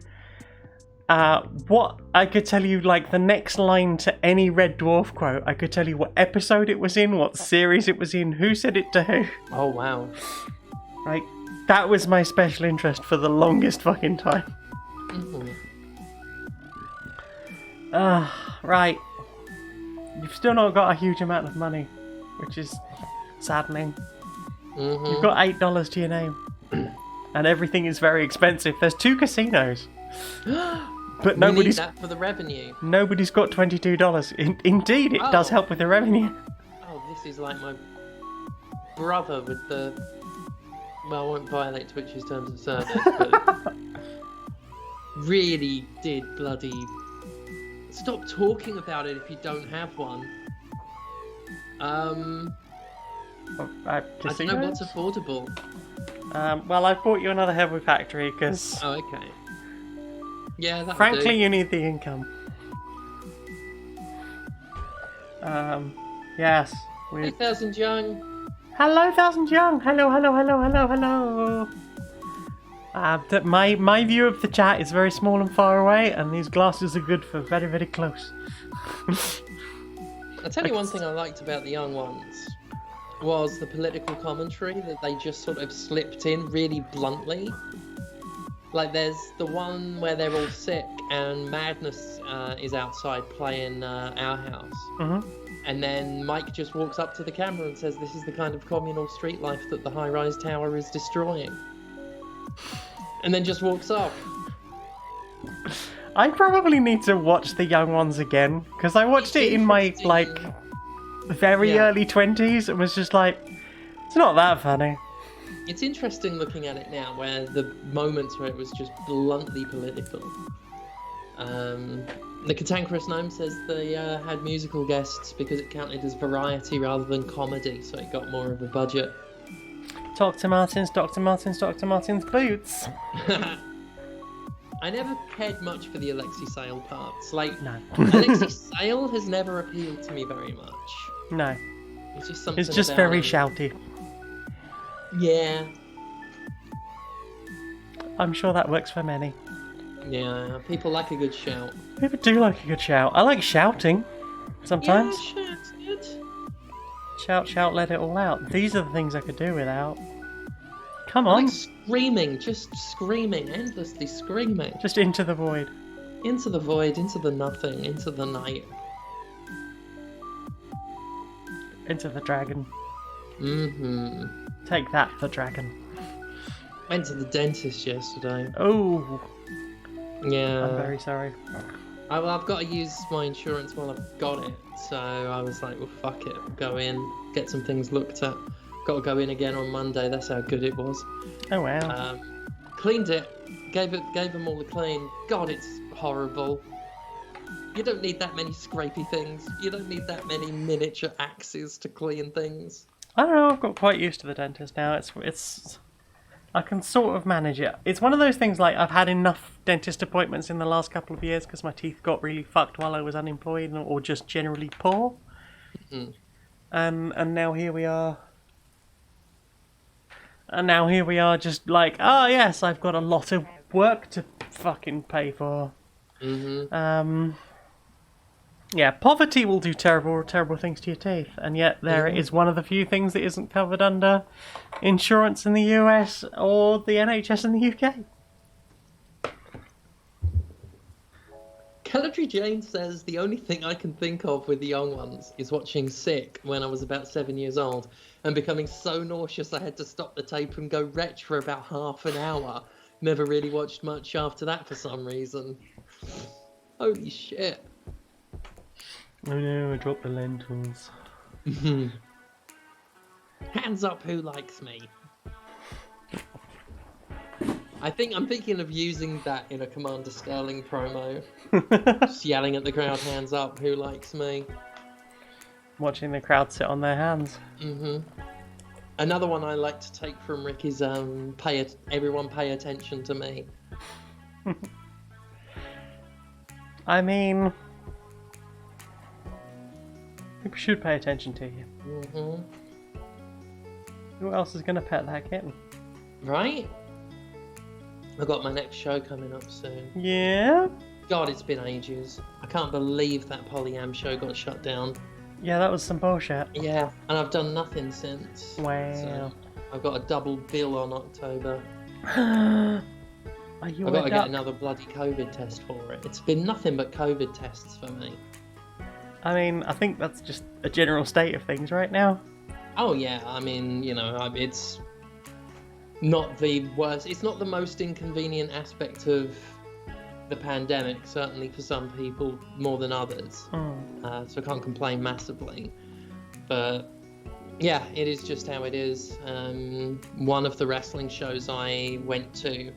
like the next line to any Red Dwarf quote. I could tell you what episode it was in, what series it was in, who said it to who. Oh wow. Like, that was my special interest for the longest fucking time. Mhm. Right. You've still not got a huge amount of money, which is saddening. Mhm. You've got $8 to your name. And everything is very expensive. There's 2 casinos. But We need nobody's that for the revenue. Nobody's got $22. Indeed, it does Oh. help with the revenue. Oh, this is like my brother with the. Well, I won't violate Twitch's terms of service, but really did bloody. Stop talking about it if you don't have one. I don't know what's affordable. Well, I bought you another Heavy Factory because, Oh, okay. Yeah, that. frankly, you need the income. Yes. Hey, Thousand Young. Hello, Thousand Young. Hello. My view of the chat is very small and far away, and these glasses are good for very, very close. I'll tell you one thing I liked about the Young Ones was the political commentary that they just sort of slipped in really bluntly. Like there's the one where they're all sick and Madness is outside playing Our House. Mm-hmm. And then Mike just walks up to the camera and says, "This is the kind of communal street life that the high-rise tower is destroying." And then just walks off. I probably need to watch the Young Ones again, because I watched it in my, like, very Yeah. early 20s and was just like, it's not that funny. It's interesting looking at it now, where the moments where it was just bluntly political. The Cantankerous Gnome says they had musical guests because it counted as variety rather than comedy, so it got more of a budget. Dr. Martens boots. I never cared much for the Alexi Sale parts. Like, No. Alexi Sale has never appealed to me very much. No. It's just something. It's just about very him. shouty. Yeah. I'm sure that works for many. Yeah, people like a good shout. People do like a good shout. I like shouting sometimes. Yeah, shout's good. Shout, let it all out. These are the things I could do without. Come I on. like screaming, just screaming, endlessly screaming. Just into the void. Into the void, into the nothing, into the night. Into the dragon. Take that for dragon. Went to the dentist yesterday. Oh, Yeah. I'm very sorry. I've got to use my insurance while I've got it. So I was like, well, fuck it. Go in, get some things looked at. Got to go in again on Monday. That's how good it was. Oh wow. Cleaned it. Gave them all a clean. God, it's horrible. You don't need that many scrapey things. You don't need that many miniature axes to clean things. I don't know. I've got quite used to the dentist now. It's. I can sort of manage it. It's one of those things like I've had enough dentist appointments in the last couple of years because my teeth got really fucked while I was unemployed or just generally poor. And now here we are. And now here we are just like, oh yes, I've got a lot of work to fucking pay for. Yeah, poverty will do terrible things to your teeth, and yet there it is one of the few things that isn't covered under insurance in the US or the NHS in the UK. Calendry Jane says the only thing I can think of with the young ones is watching Sick when I was about 7 years old and becoming so nauseous I had to stop the tape and go retch for about half an hour. Never really watched much after that for some reason. Holy shit. Oh no, I dropped the lentils. Hands up who likes me. I'm thinking of using that in a Commander Sterling promo. Just yelling at the crowd, hands up, who likes me? Watching the crowd sit on their hands. Another one I like to take from Rick is everyone pay attention to me. I mean, people should pay attention to you. Who else is going to pet that kitten? Right? I've got my next show coming up soon. Yeah? God, it's been ages. I can't believe that Polyam show got shut down. Yeah, that was some bullshit. Yeah, and I've done nothing since. Wow. So I've got a double bill on October. Are you I've got to duck? get another bloody COVID test for it. It's been nothing but COVID tests for me. I mean, I think that's just a general state of things right now. Oh yeah, I mean, it's not the worst. It's not the most inconvenient aspect of the pandemic, certainly for some people more than others. So I can't complain massively. But yeah, it is just how it is. One of the wrestling shows I went to,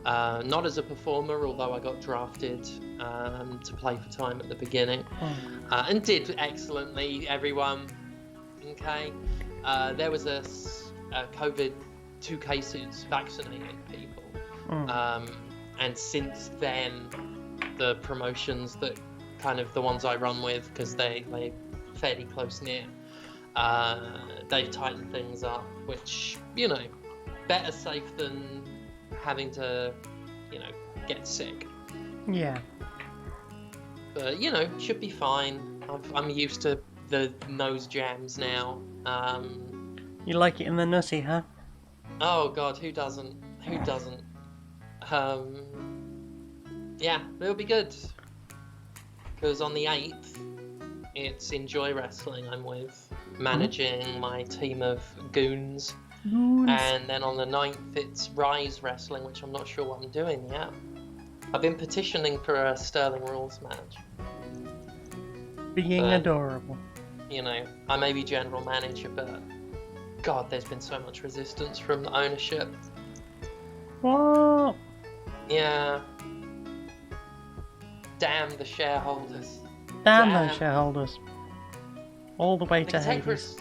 not as a performer, although I got drafted to play for time at the beginning, and did excellently, everyone. Okay. There was a COVID, 2 cases vaccinating people. And since then, the promotions that kind of the ones I run with, because they're fairly close near, they've tightened things up, which, better safe than having to, get sick. Yeah. But, should be fine. I'm used to the nose jams now. You like it in the nussy, huh? Oh God, who doesn't? Who doesn't? Yeah, it'll be good. Because on the 8th, it's Enjoy Wrestling I'm with, managing my team of goons. And then on the 9th, it's Rise Wrestling, which I'm not sure what I'm doing yet. I've been petitioning for a Sterling Rules match. Being adorable. I may be general manager, but God, there's been so much resistance from the ownership. What? Yeah. Damn the shareholders. Damn those shareholders. All the way to Hades.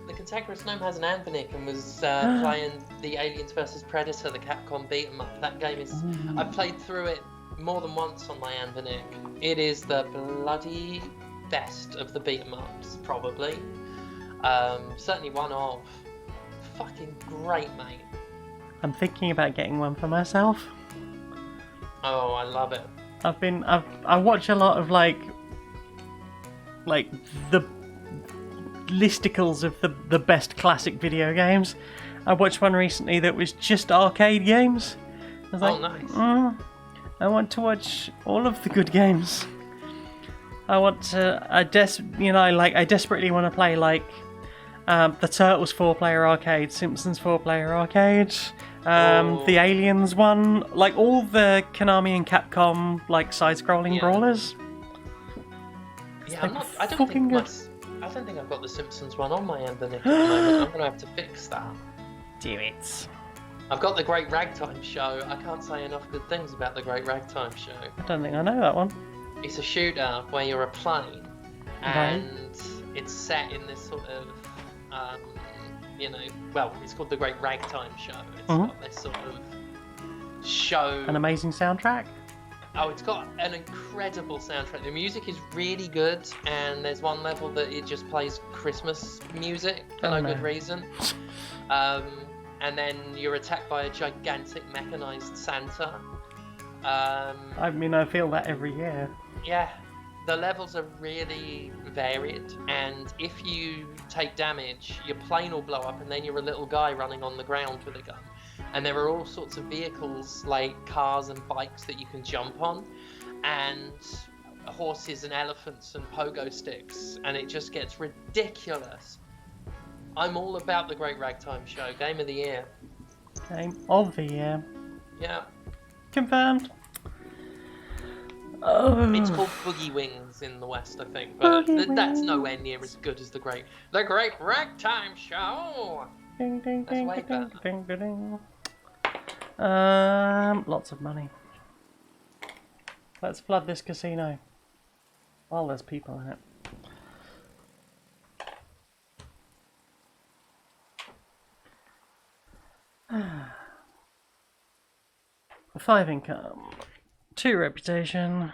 The Cantankerous Gnome has an Anthonic and was playing the Aliens vs Predator, the Capcom beat 'em up. That game is... I've played through it more than once on my Anthonic. It is the bloody best of the beat 'em ups, probably. Certainly one of. Fucking great, mate. I'm thinking about getting one for myself. Oh, I love it. I watch a lot of like the listicles of the best classic video games. I watched one recently that was just arcade games. I was like, nice. I want to watch all of the good games. I desperately want to play like The Turtles 4-player arcade, Simpsons 4-player arcade, Oh. the Aliens one, like all the Konami and Capcom like side-scrolling Yeah. brawlers. Yeah, They're I don't fucking think good. I don't think I've got the Simpsons one on my end at the moment. I'm gonna have to fix that. Do it. I've got the Great Ragtime Show. I can't say enough good things about the Great Ragtime Show. I don't think I know that one. It's a shooter where you're a plane, Right. and it's set in this sort of, well, it's called the Great Ragtime Show. It's Mhm. got this sort of show. An amazing soundtrack. Oh, it's got an incredible soundtrack. The music is really good, and there's one level that it just plays Christmas music for no good reason. And then you're attacked by a gigantic mechanized Santa. I mean, I feel that every year. Yeah, the levels are really varied, and if you take damage, your plane will blow up, and then you're a little guy running on the ground with a gun. And there are all sorts of vehicles, like cars and bikes that you can jump on, and horses and elephants and pogo sticks, and it just gets ridiculous. I'm all about the Great Ragtime Show. Game of the year. Game of the year. Yeah. Confirmed. Oh. It's called Boogie Wings in the West, I think, but that's nowhere near as good as the Great Ragtime Show. Ding, ding, That's ding, way ding, better. ding, ding, ding. Lots of money. Let's flood this casino while there's people in it. A 5 income, 2 reputation.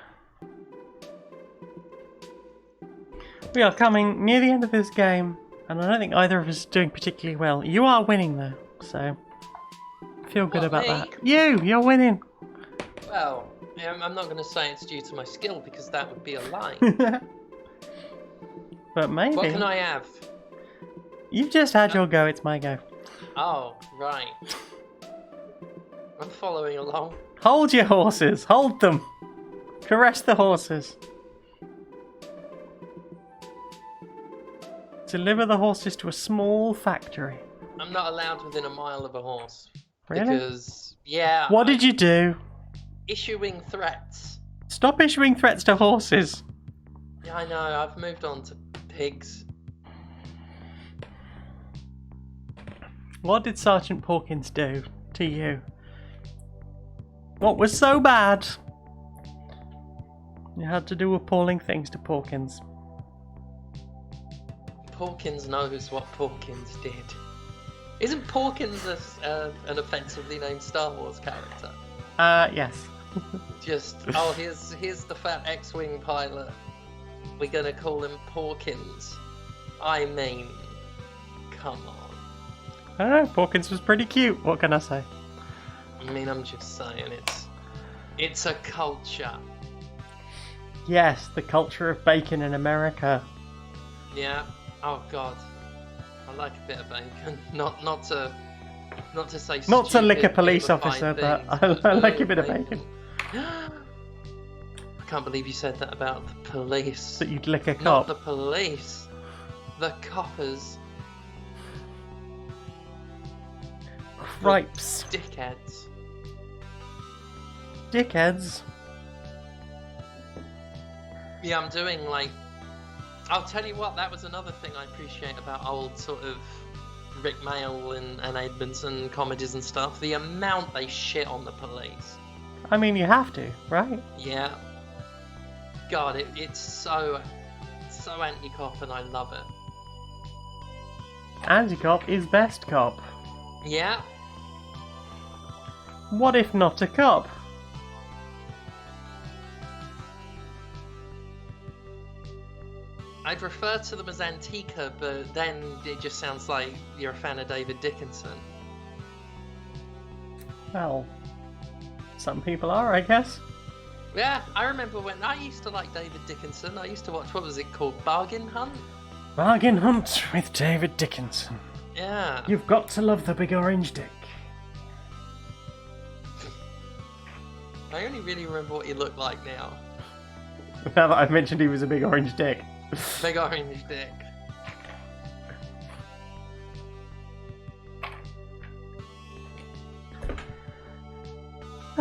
We are coming near the end of this game, and I don't think either of us is doing particularly well. You are winning though, so feel good What, about me? that. You're winning. Well, I'm not going to say it's due to my skill because that would be a lie. But maybe. What can I have? You've just had your go, it's my go. Oh, right. I'm following along. Hold your horses, hold them. Caress the horses. Deliver the horses to a small factory. I'm not allowed within a mile of a horse. Really? Because, yeah. What did you do? Issuing threats. Stop issuing threats to horses. Yeah, I know. I've moved on to pigs. What did Sergeant Porkins do to you? What was so bad? You had to do appalling things to Porkins. Porkins knows what Porkins did. Isn't Porkins an offensively named Star Wars character? Yes. Just, oh, here's the fat X-Wing pilot. We're gonna call him Porkins. I mean, come on. I don't know, Porkins was pretty cute, what can I say? I mean, I'm just saying, it's a culture. Yes, the culture of bacon in America. Yeah. Oh God. I like a bit of bacon. Not to say. Not to lick a stupid, police ill-defined officer, but things, I like a bit of bacon. I can't believe you said that about the police. That you'd lick a Not cop. the police. The coppers. Cripes. Dickheads. Dickheads. Yeah, I'm doing like. I'll tell you what, that was another thing I appreciate about old sort of Rick Mayall and Edmondson comedies and stuff. The amount they shit on the police. I mean, you have to, right? Yeah. God, it's so anti-cop and I love it. Anti-cop is best cop. Yeah. What if not a cop? I'd refer to them as Antica, but then it just sounds like you're a fan of David Dickinson. Well, some people are, I guess. Yeah, I remember when I used to like David Dickinson. I used to watch, what was it called? Bargain Hunt? Bargain Hunt with David Dickinson. Yeah. You've got to love the big orange dick. I only really remember what he looked like now. Now that I've mentioned he was a big orange dick. Big orange dick.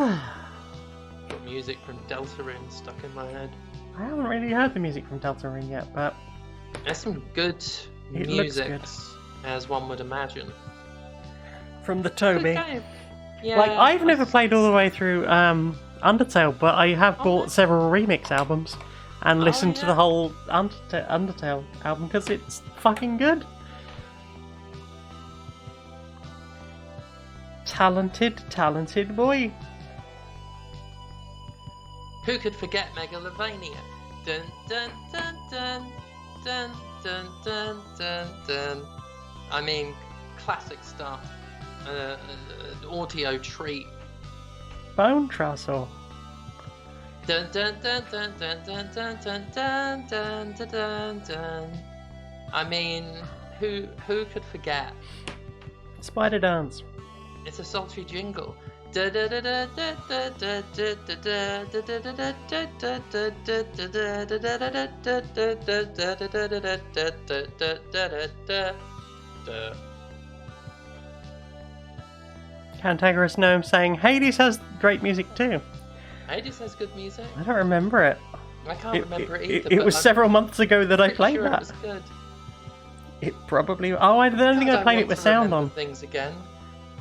Got music from Deltarune stuck in my head. I haven't really heard the music from Deltarune yet, but There's some good It looks music, good. as one would imagine. from the Good Toby. game. Yeah, Like, I've never played all the way through Undertale, but I have bought nice. several remix albums and listened to yeah. the whole Undertale album because it's fucking good. Talented boy. Who could forget Megalovania? Dun dun dun dun dun dun dun dun dun. I mean, classic stuff. Audio treat. Bone Trussell. Dun dun dun dun dun dun dun dun dun dun dun dun dun. I mean, who could forget? Spider Dance. It's a sultry jingle. Cantankerous Gnome saying Hades has great music too. Hades has good music. I don't remember it. I can't remember it either. It but was I'm several months ago that I pretty played sure that. It was good. It probably. Oh, I don't think I played it with sound on. Things again.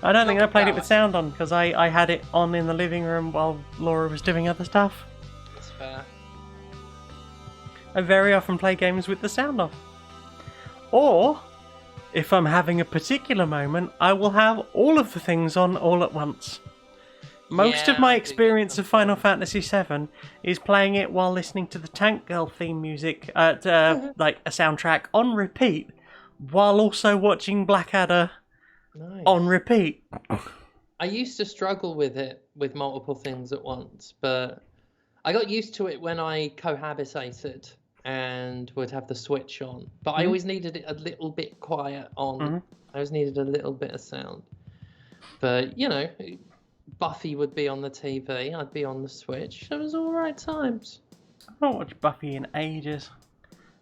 I don't think I Not played it bad. with sound on because I had it on in the living room while Laura was doing other stuff. That's fair. I very often play games with the sound off. Or, if I'm having a particular moment, I will have all of the things on all at once. Most Yeah, of my I do get experience them of Final too. Fantasy VII is playing it while listening to the Tank Girl theme music, like a soundtrack on repeat, while also watching Blackadder Nice. on repeat. I used to struggle with it with multiple things at once, but I got used to it when I cohabitated and would have the switch on. But I always needed it a little bit quiet on. I always needed a little bit of sound. But, you know, Buffy would be on the TV, I'd be on the Switch. It was all right times. I've not watched Buffy in ages.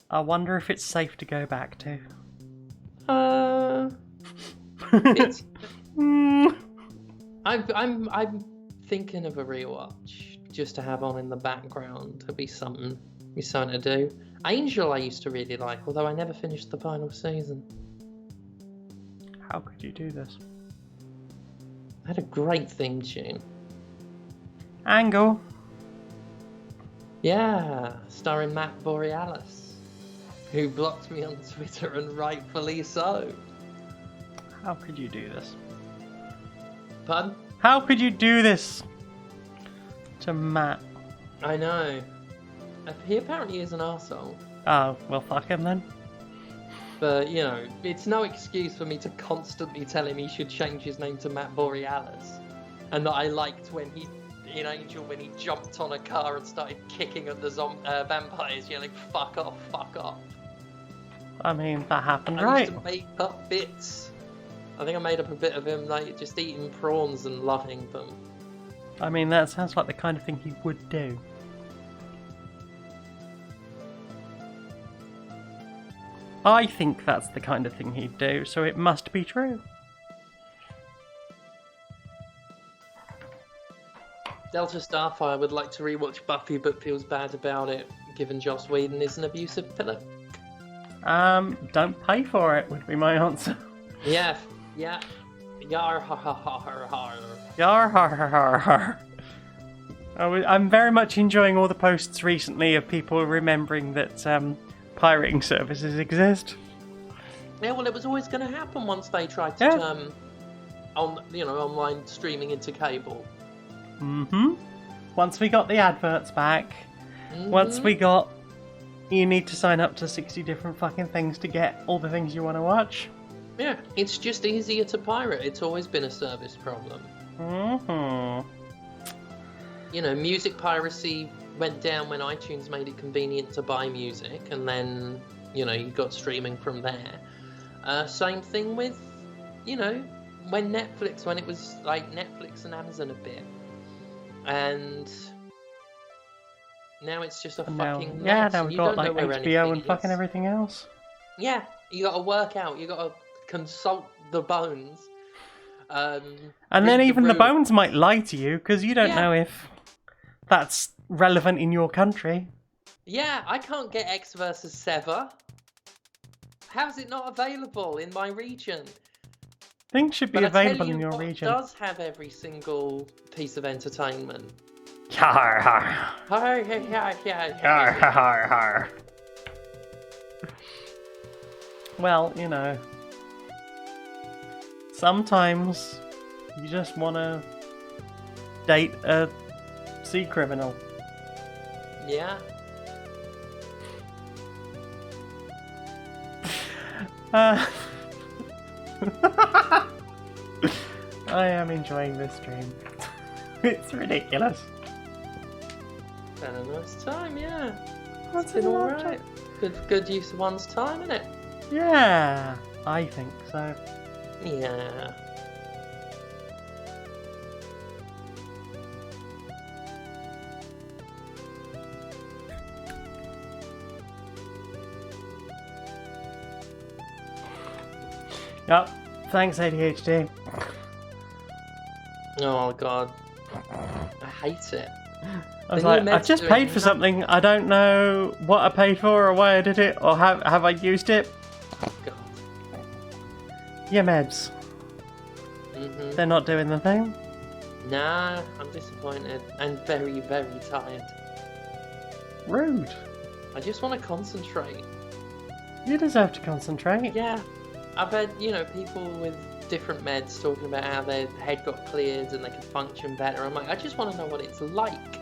I wonder if it's safe to go back to. It's, Mm. I'm thinking of a rewatch just to have on in the background. It'd be something to do. Angel I used to really like, although I never finished the final season. How could you do this? I had a great theme tune. Angle. Yeah, starring Matt Borealis, who blocked me on Twitter, and rightfully so. How could you do this? Pardon? How could you do this to Matt? I know. He apparently is an arsehole. Oh, well, fuck him then. But, you know, it's no excuse for me to constantly tell him he should change his name to Matt Borealis. And that I liked when he, in Angel, when he jumped on a car and started kicking at the vampires, yelling, fuck off, fuck off. I mean, that happened, I right? used to make up bits. I think I made up a bit of him, like, just eating prawns and loving them. I mean, that sounds like the kind of thing he would do. I think that's the kind of thing he'd do, so it must be true. Delta Starfire would like to rewatch Buffy but feels bad about it, given Joss Whedon is an abusive pillow. Don't pay for it would be my answer. Yeah. Yar har har har har. Yar har har har har. I'm very much enjoying all the posts recently of people remembering that pirating services exist. Yeah, well, it was always going to happen once they tried to turn online streaming into cable. Once we got the adverts back, once we got you need to sign up to 60 different fucking things to get all the things you want to watch. Yeah, it's just easier to pirate. It's always been a service problem. You know, music piracy went down when iTunes made it convenient to buy music, and then, you know, you got streaming from there. Same thing with, you know, when it was like Netflix and Amazon a bit. And now it's just a fucking mess. Now we've got like HBO and fucking everything else. Yeah, you got to work out. You got to consult the bones And then even the room. bones might lie to you because you don't Yeah. know if that's relevant in your country. Yeah, I can't get X versus Sever. How's it not available in my region? Things should be But I tell available you in your what region. does have every single piece of entertainment. Har har. Har, har, har, har, Har har. har har. Well, you know, sometimes you just want to date a sea criminal. Yeah. I am enjoying this stream. It's ridiculous. Had a nice time, yeah. What's Been it alright. Good use of one's time, innit? Yeah, I think so. Yeah. Yep. Thanks, ADHD. Oh god. I hate it. I was The like, new I've meds just doing paid for something. I don't know what I paid for or why I did it or have I used it. God. Yeah, meds. Mhm. They're not doing the thing. Nah, I'm disappointed and very, very tired. Rude. I just want to concentrate. You deserve to concentrate. Yeah. I've had, people with different meds talking about how their head got cleared and they could function better. I'm like, I just want to know what it's like.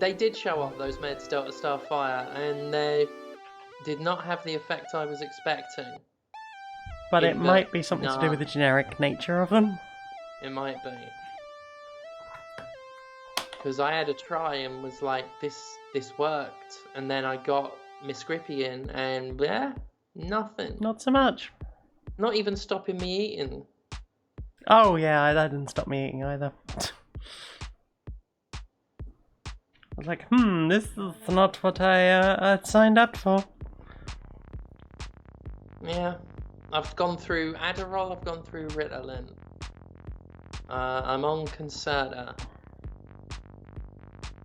They did show up, those meds, Delta Starfire, and they did not have the effect I was expecting. But it In might the- be something to nah. do with the generic nature of them. It might be. Because I had a try and was like, this worked. And then I got Miss Grippy in and, yeah, nothing. Not so much. Not even stopping me eating. Oh yeah, that didn't stop me eating either. I was like, this is not what I signed up for. Yeah. I've gone through Adderall, I've gone through Ritalin. I'm on Concerta.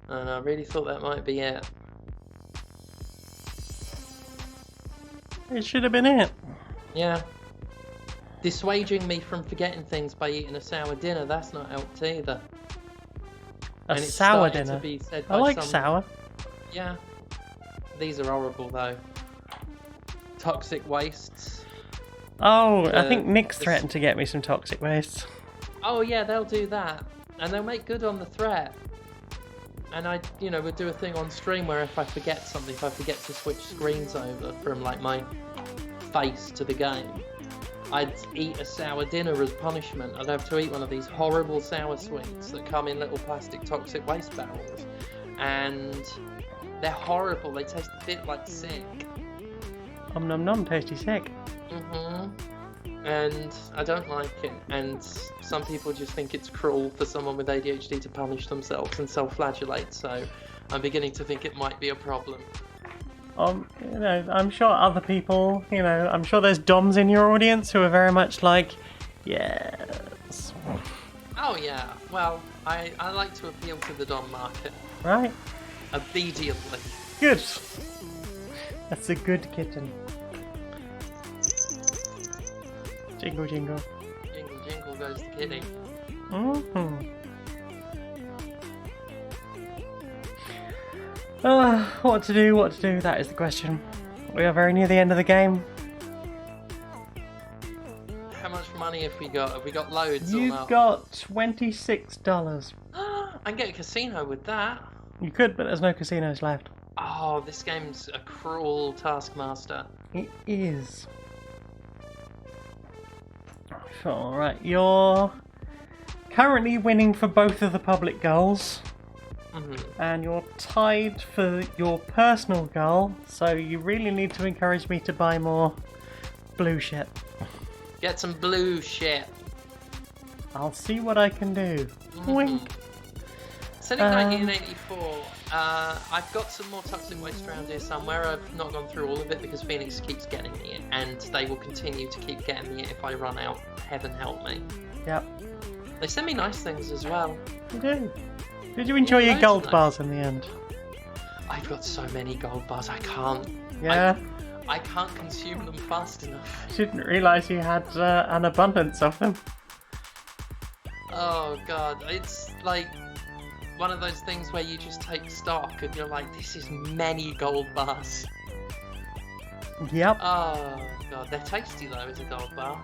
And I really thought that might be it. It should have been it. Yeah. Dissuading me from forgetting things by eating a sour dinner, that's not helped either. A And it's sour starting to dinner. be said I by like some- sour. Yeah. These are horrible though. Toxic wastes. Oh, I The- think Nick's the- threatened to get me some toxic waste. Oh yeah, they'll do that. And they'll make good on the threat. And I, would do a thing on stream where if I forget something, if I forget to switch screens over from like my face to the game, I'd eat a sour dinner as punishment. I'd have to eat one of these horrible sour sweets that come in little plastic toxic waste barrels. And they're horrible, they taste a bit like sick. Om nom nom, tasty sick. And I don't like it. And some people just think it's cruel for someone with ADHD to punish themselves and self-flagellate. So I'm beginning to think it might be a problem. I'm sure other people, I'm sure there's DOMs in your audience who are very much like, yes. Oh yeah, well, I like to appeal to the Dom market. Right? Obediently. Good. That's a good kitten. Jingle jingle. Jingle jingle goes the kitty. What to do, that is the question. We are very near the end of the game. How much money have we got? Have we got loads or You've not? got $26. I can get a casino with that. You could, but there's no casinos left. Oh, this game's a cruel taskmaster. It is. Alright, you're currently winning for both of the public goals. And you're tied for your personal goal, so you really need to encourage me to buy more blue shit. Get some blue shit. I'll see what I can do. Wink. Since 1984, I've got some more toxic waste around here somewhere. I've not gone through all of it because Phoenix keeps getting me, and they will continue to keep getting me if I run out. Heaven help me. Yep. They send me nice things as well. You do. Did you enjoy your gold bars in the end? I've got so many gold bars, I can't. Yeah. I can't consume them fast enough. Didn't realise you had an abundance of them. Oh god, it's like one of those things where you just take stock and you're like, this is many gold bars. Yep. Oh god, they're tasty though as a gold bar.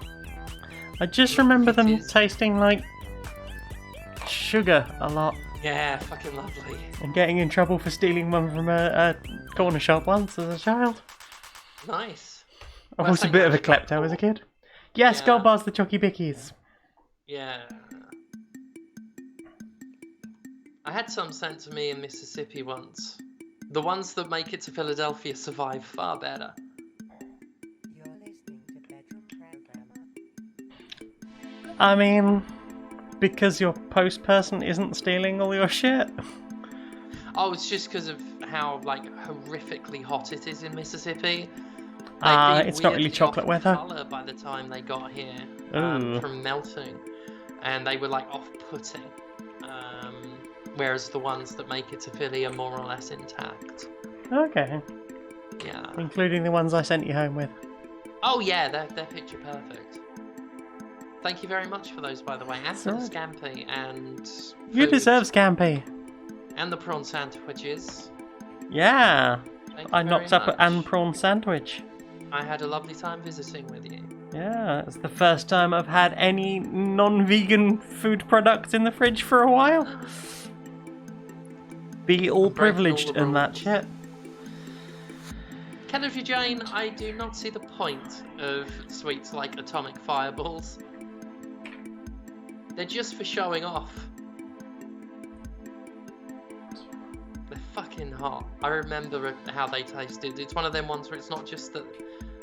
I just remember them tasting like sugar a lot. Yeah, fucking lovely. And getting in trouble for stealing one from a corner shop once as a child. Nice. I was a bit of a klepto as a kid. Yes, Yeah. gold bars, the Chocky Bickies. Yeah. I had some sent to me in Mississippi once. The ones that make it to Philadelphia survive far better. You're listening to Bedroom Programmer. I mean, because your post person isn't stealing all your shit. Oh, it's just because of how like horrifically hot it is in Mississippi. It's not really chocolate weather. Colour by the time they got here Ooh. from melting, and they were like off-putting. Whereas the ones that make it to Philly are more or less intact. Okay. Yeah. Including the ones I sent you home with. Oh yeah, they're picture perfect. Thank you very much for those, by the way, and for the scampi and You food, deserve scampi. and the prawn sandwiches. Yeah. Thank you I very knocked up much. an prawn sandwich. I had a lovely time visiting with you. Yeah, it's the first time I've had any non-vegan food products in the fridge for a while. Be all Breaking privileged all the in that rules. shit. Kennedy Jane, I do not see the point of sweets like atomic fireballs. They're just for showing off. They're fucking hot. I remember how they tasted. It's one of them ones where it's not just that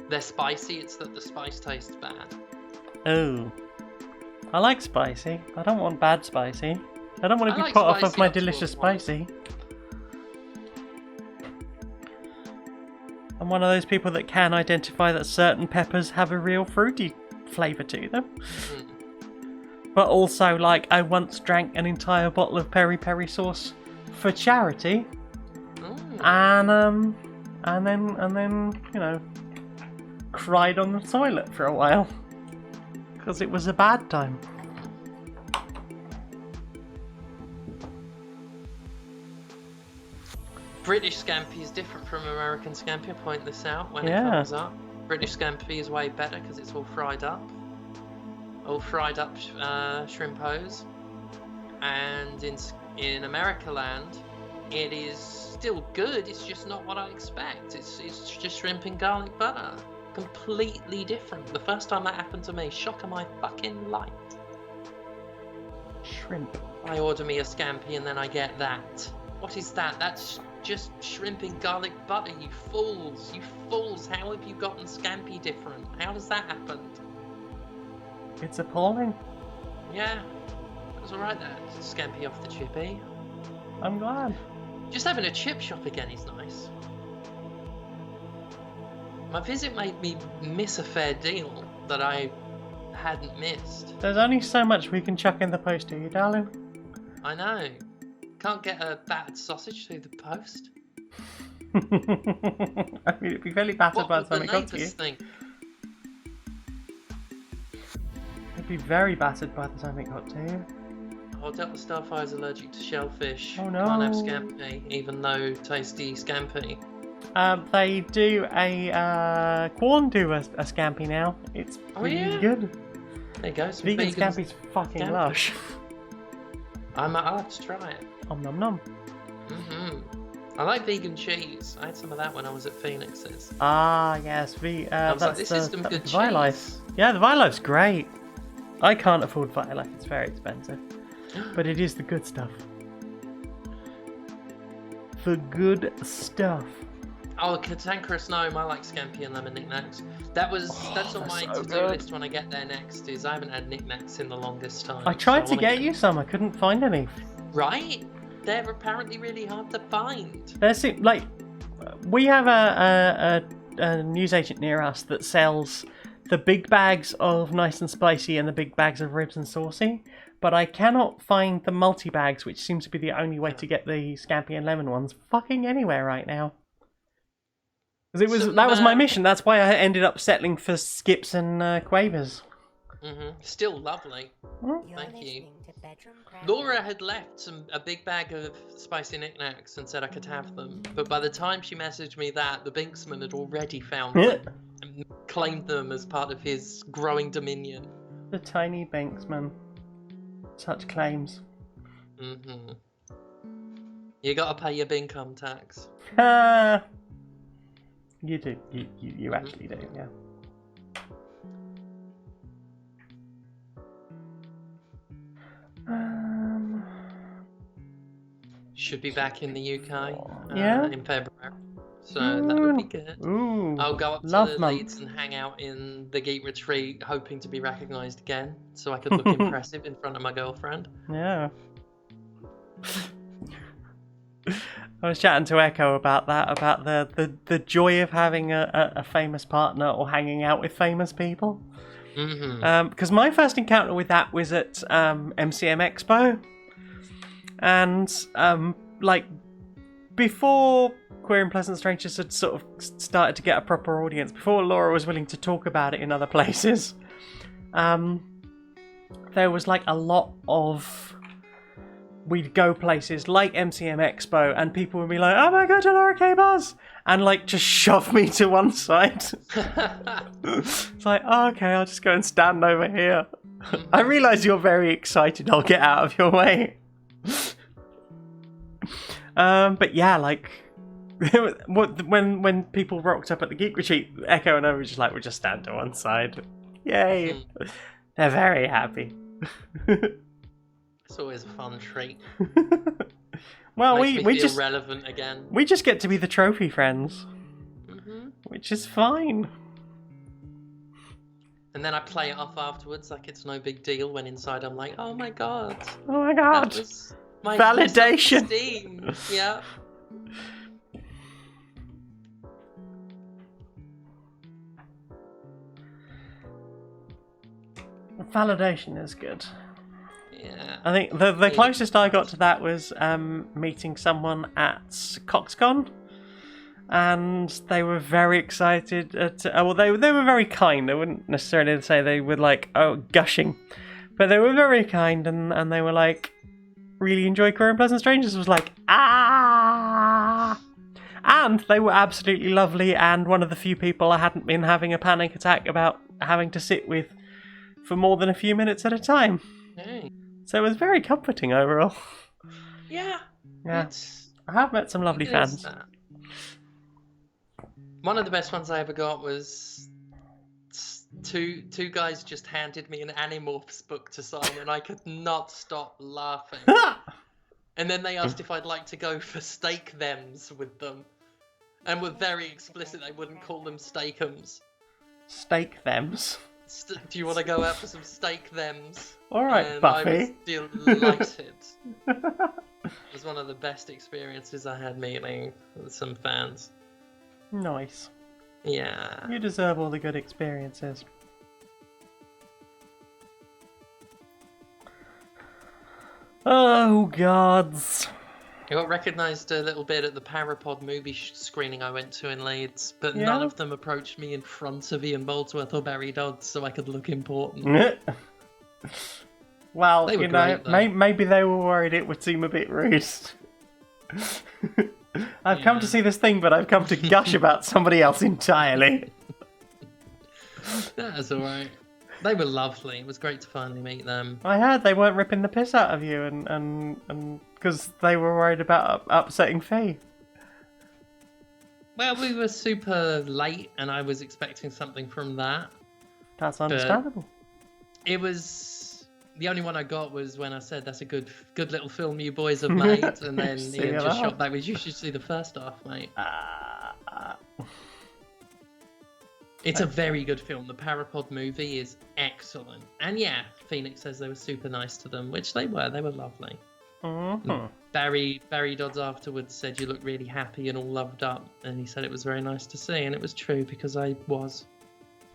they're spicy, it's that the spice tastes bad. Oh. I like spicy. I don't want bad spicy. I don't want I to be like put off of spicy my up to a delicious point. spicy. I'm one of those people that can identify that certain peppers have a real fruity flavour to them. Mm. But also, like, I once drank an entire bottle of peri peri sauce for charity, Mm. and then, you know, cried on the toilet for a while because it was a bad time. British scampi is different from American scampi. I point this out when it Yeah. comes up. British scampi is way better because it's all fried up. All fried up shrimpos. And in America land, it is still good. It's just not what I expect. It's just shrimp and garlic butter. Completely different. The first time that happened to me, shock of my fucking life. Shrimp. I order me a scampi and then I get that. What is that? That's just shrimp and garlic butter, you fools. You fools. How have you gotten scampi different? How does that happen? It's appalling. Yeah. It was alright there. Scampi off the chippy. I'm glad. Just having a chip shop again is nice. My visit made me miss a fair deal that I hadn't missed. There's only so much we can chuck in the post to you, darling. I know. Can't get a battered sausage through the post. I mean, it'd be fairly battered What by was the the time it got to you. neighbour's thing? It'd be very battered by the time it got to you. Oh, Delta Starfire's allergic to shellfish. Oh, no. Can't have scampi, even though tasty scampi. They do Quorn do a scampi now. It's Oh, really yeah? good. There you go. Some Vegan vegan scampi's fucking scampi. lush. I'll have to try it. Om nom nom. I like vegan cheese. I had some of that when I was at Phoenix's. Ah, yes. I was That's like, this is some good the Vilife. cheese. Yeah, the Vilife's great. I can't afford Vilife. It's very expensive. But it is the good stuff. The good stuff. Oh, Cantankerous Gnome, I like scampi and lemon knickknacks. That's on my so to-do good. list when I get there next, is I haven't had knickknacks in the longest time. I tried so to get you some. I couldn't find any. Right? they're apparently really hard to find. There's like we have a newsagent near us that sells the big bags of nice and spicy and the big bags of ribs and saucy, but I cannot find the multi bags, which seems to be the only way to get the scampi and lemon ones fucking anywhere right now. Because that was my mission. That's why I ended up settling for skips and quavers. Still lovely. Thank you. Laura had left a big bag of spicy knickknacks and said I could have them, but by the time she messaged me that, the Binksman had already found them and claimed them as part of his growing dominion. The tiny Binksman. Such claims. You gotta pay your income tax. You do. You actually do, yeah. Should be back in the UK in February, so that would be good. Ooh, I'll go up to Leeds and hang out in the Geek Retreat, hoping to be recognised again, so I could look impressive in front of my girlfriend. Yeah. I was chatting to Echo about that, about the joy of having a famous partner or hanging out with famous people. Because my first encounter with that was at MCM Expo. And, like, before Queer and Pleasant Strangers had sort of started to get a proper audience, before Laura was willing to talk about it in other places, there was, like, a lot of... We'd go places like MCM Expo, and people would be like, "Oh my god, you're Laura K. Buzz!" and, like, just shove me to one side. It's like, oh, okay, I'll just go and stand over here. I realise you're very excited, I'll get out of your way. But yeah, like when people rocked up at the Geek Retreat, Echo and I were just like, we'll just stand to one side. Yay! They're very happy. It's always a fun treat. Well, Makes we feel just relevant again. We just get to be the trophy friends, which is fine. And then I play it off afterwards like it's no big deal, when inside I'm like, oh my god. Oh my god. That was my validation. self-esteem. Yeah. Validation is good. Yeah. I think the closest I got to that was meeting someone at CoxCon. And they were very excited. Well, they were very kind. I wouldn't necessarily say they were like, oh, gushing. But they were very kind, and they were like, really enjoy Queer and Pleasant Strangers. Was like, ah! And they were absolutely lovely, and one of the few people I hadn't been having a panic attack about having to sit with for more than a few minutes at a time. Hey. So it was very comforting overall. Yeah. Yeah. I have met some lovely fans. One of the best ones I ever got was two guys just handed me an Animorphs book to sign, and I could not stop laughing. And then they asked if I'd like to go for steak thems with them, and were very explicit they wouldn't call them steakums. Steak thems? Do you want to go out for some steak thems? All right, and Buffy. I was delighted. It was one of the best experiences I had meeting with some fans. Nice. Yeah. You deserve all the good experiences. Oh, gods. I got recognised a little bit at the Parapod movie screening I went to in Leeds, but Yeah? none of them approached me in front of Ian Boldsworth or Barry Dodds so I could look important. Well, They were you know, great, though. maybe they were worried it would seem a bit rude. I've come to see this thing, but I've come to gush about somebody else entirely. That's alright. They were lovely. It was great to finally meet them. I heard they weren't ripping the piss out of you, and because they were worried about upsetting Faye. Well, we were super late, and I was expecting something from that. That's understandable. It was... The only one I got was when I said, that's a good little film you boys have made, and then See Ian you just later. shot back with, you should see the first half, mate. It's a very good film. The Parapod movie is excellent. And yeah, Phoenix says they were super nice to them, which they were. They were lovely. Mm-hmm. Barry Dodds afterwards said you look really happy and all loved up, and he said it was very nice to see, and it was true because I was.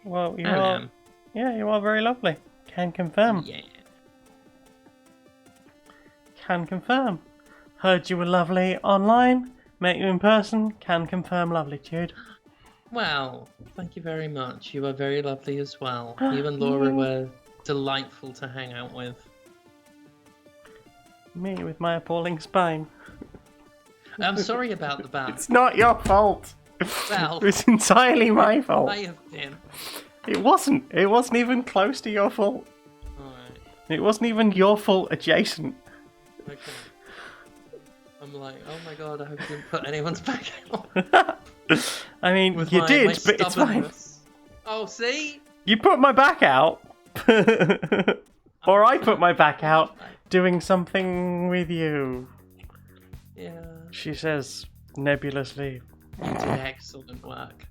Well, you I are. am. Yeah, you are very lovely. Can confirm. Yeah. Can confirm. Heard you were lovely online. Met you in person. Can confirm lovelytude. Well, thank you very much. You are very lovely as well. You and Laura were delightful to hang out with. Me with my appalling spine. I'm sorry about the bat. It's not your fault. Well, It's entirely my fault. may have been. It wasn't. It wasn't even close to your fault. Alright, It wasn't even your fault adjacent. okay. I'm like, oh my god, I hope you didn't put anyone's back out. I mean, With you my did, but it's fine. stubbornness. Oh, see? You put my back out. Or I put my back out doing something with you. Yeah. She says nebulously. You did excellent work.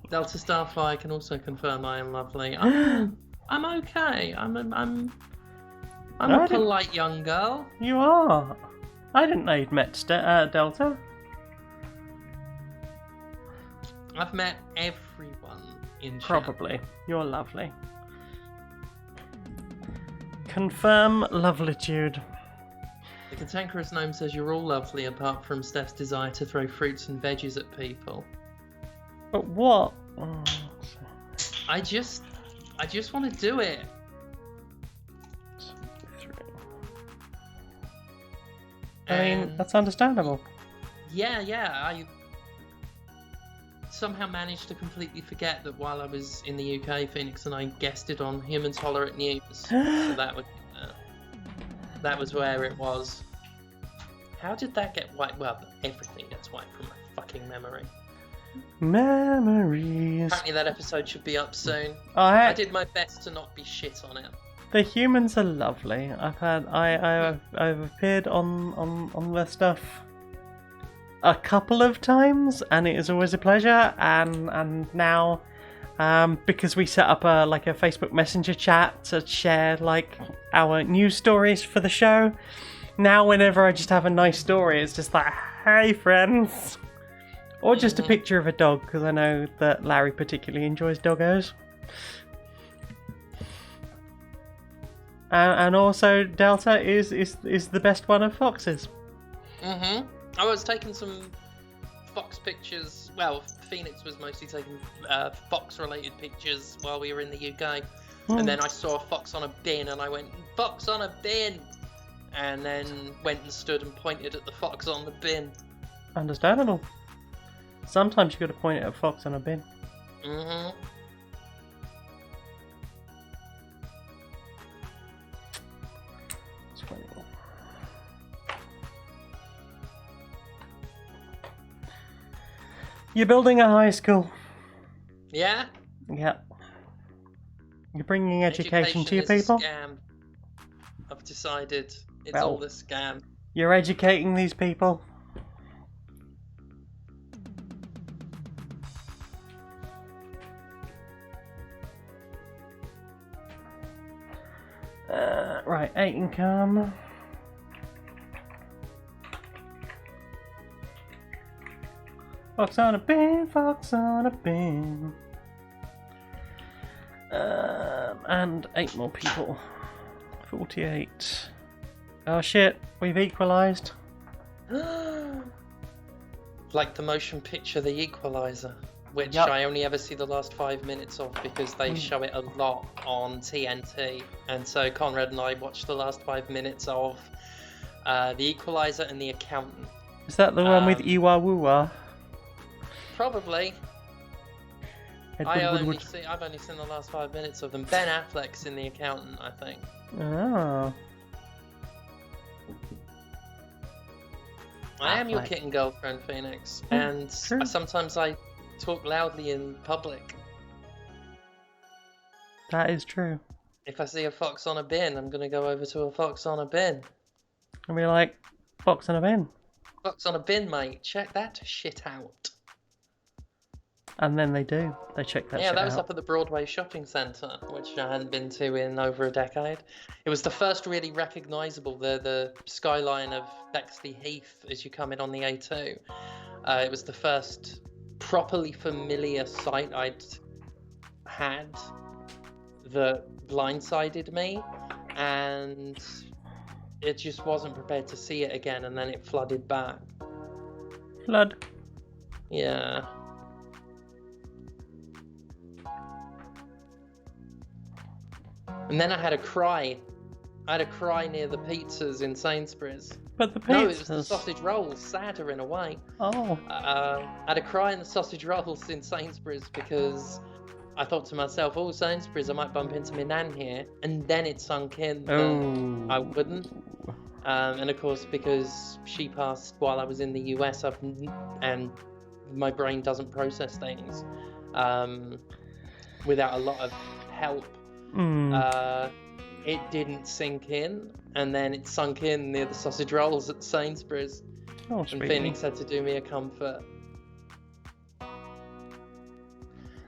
Delta Starfly can also confirm I am lovely. I'm okay. I'm I a didn't- polite young girl. You are. I didn't know you'd met Delta. I've met everyone in chat. Probably. You're lovely. Confirm lovelytude. The Cantankerous Gnome says you're all lovely apart from Steph's desire to throw fruits and veggies at people. But what? Oh, I just want to do it. I mean, And that's understandable. yeah, I somehow managed to completely forget that while I was in the UK, Phoenix and I guested on Humans Tolerant News. So that was where it was. How did that get wiped? Well, everything gets wiped from my fucking memory. Memories. Apparently that episode should be up soon. I I did my best to not be shit on it. The humans are lovely. I've appeared on their stuff a couple of times, and it is always a pleasure. And now, because we set up a Facebook Messenger chat to share our news stories for the show. Now, whenever I just have a nice story, it's just like, "Hey, friends," or just a picture of a dog, because I know that Larry particularly enjoys doggos. And also, Delta is the best one of foxes. I was taking some fox pictures. Well, Phoenix was mostly taking fox-related pictures while we were in the UK. And then I saw a fox on a bin, and I went, "Fox on a bin!" And then went and stood and pointed at the fox on the bin. Understandable. Sometimes you got to point at a fox on a bin. It's funny. You're building a high school. Yeah? Yep. You're bringing education to your is a people. Scam. I've decided it's Well. all a scam. You're educating these people. Right, 8 income. Fox on a bin, fox on a bin. And 8 more people. 48. Oh shit, we've equalised. Like the motion picture The Equalizer, which Yep. I only ever see the last 5 minutes of because they show it a lot on TNT. And so Conrad and I watched the last 5 minutes of The Equalizer and The Accountant. Is that the one with Iwa Wuwa? Probably. Edward Woodward. I've only seen the last 5 minutes of them. Ben Affleck's in The Accountant, I think. Oh. I am your Affleck. kitten girlfriend, Phoenix, and true. sometimes I talk loudly in public. That is true. If I see a fox on a bin, I'm gonna go over to a fox on a bin. And be like, fox on a bin. Fox on a bin, mate. Check that shit out. And then they do. They check that Yeah, shit that was out. up at the Broadway Shopping Centre, which I hadn't been to in over a decade. It was the first really recognisable, the skyline of Bexley Heath as you come in on the A2. It was the first properly familiar sight I'd had that blindsided me, and it just wasn't prepared to see it again, and then it flooded back. Flood. Yeah. And then I had a cry. I had a cry near the pizzas in Sainsbury's. But the pizzas. No, it was the sausage rolls, sadder in a way. Oh. I had a cry in the sausage rolls in Sainsbury's because I thought to myself, oh, Sainsbury's, I might bump into my nan here. And then it sunk in that I wouldn't. And of course, because she passed while I was in the US, and my brain doesn't process things without a lot of help. It didn't sink in, and then it sunk in near the sausage rolls at Sainsbury's. Oh, And Phoenix had to do me a comfort.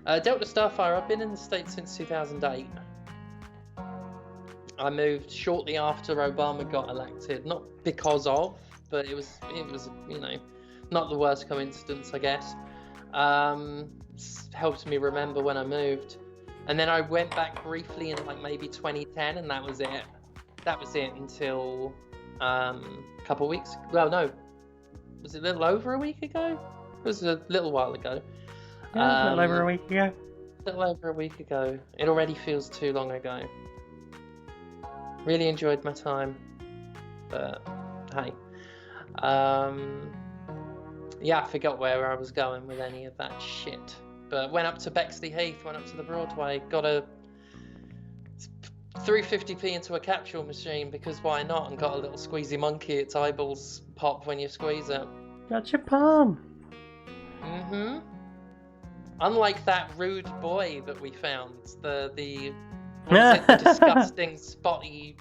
Delta Starfire, I've been in the States since 2008. I moved shortly after Obama got elected, not because of, but it was not the worst coincidence, I guess. Helped me remember when I moved. And then I went back briefly in like maybe 2010, and that was it. That was it until a couple of weeks. Well, no, was it a little over a week ago? It was a little while ago. Yeah, a little over a week ago. A little over a week ago. It already feels too long ago. Really enjoyed my time, but hey. Yeah, I forgot where I was going with any of that shit. But went up to Bexley Heath, went up to the Broadway, got a 350p into a capsule machine, because why not, and got a little squeezy monkey. Its eyeballs pop when you squeeze it. Got your palm. Mm-hmm. Unlike that rude boy that we found, the disgusting spotty.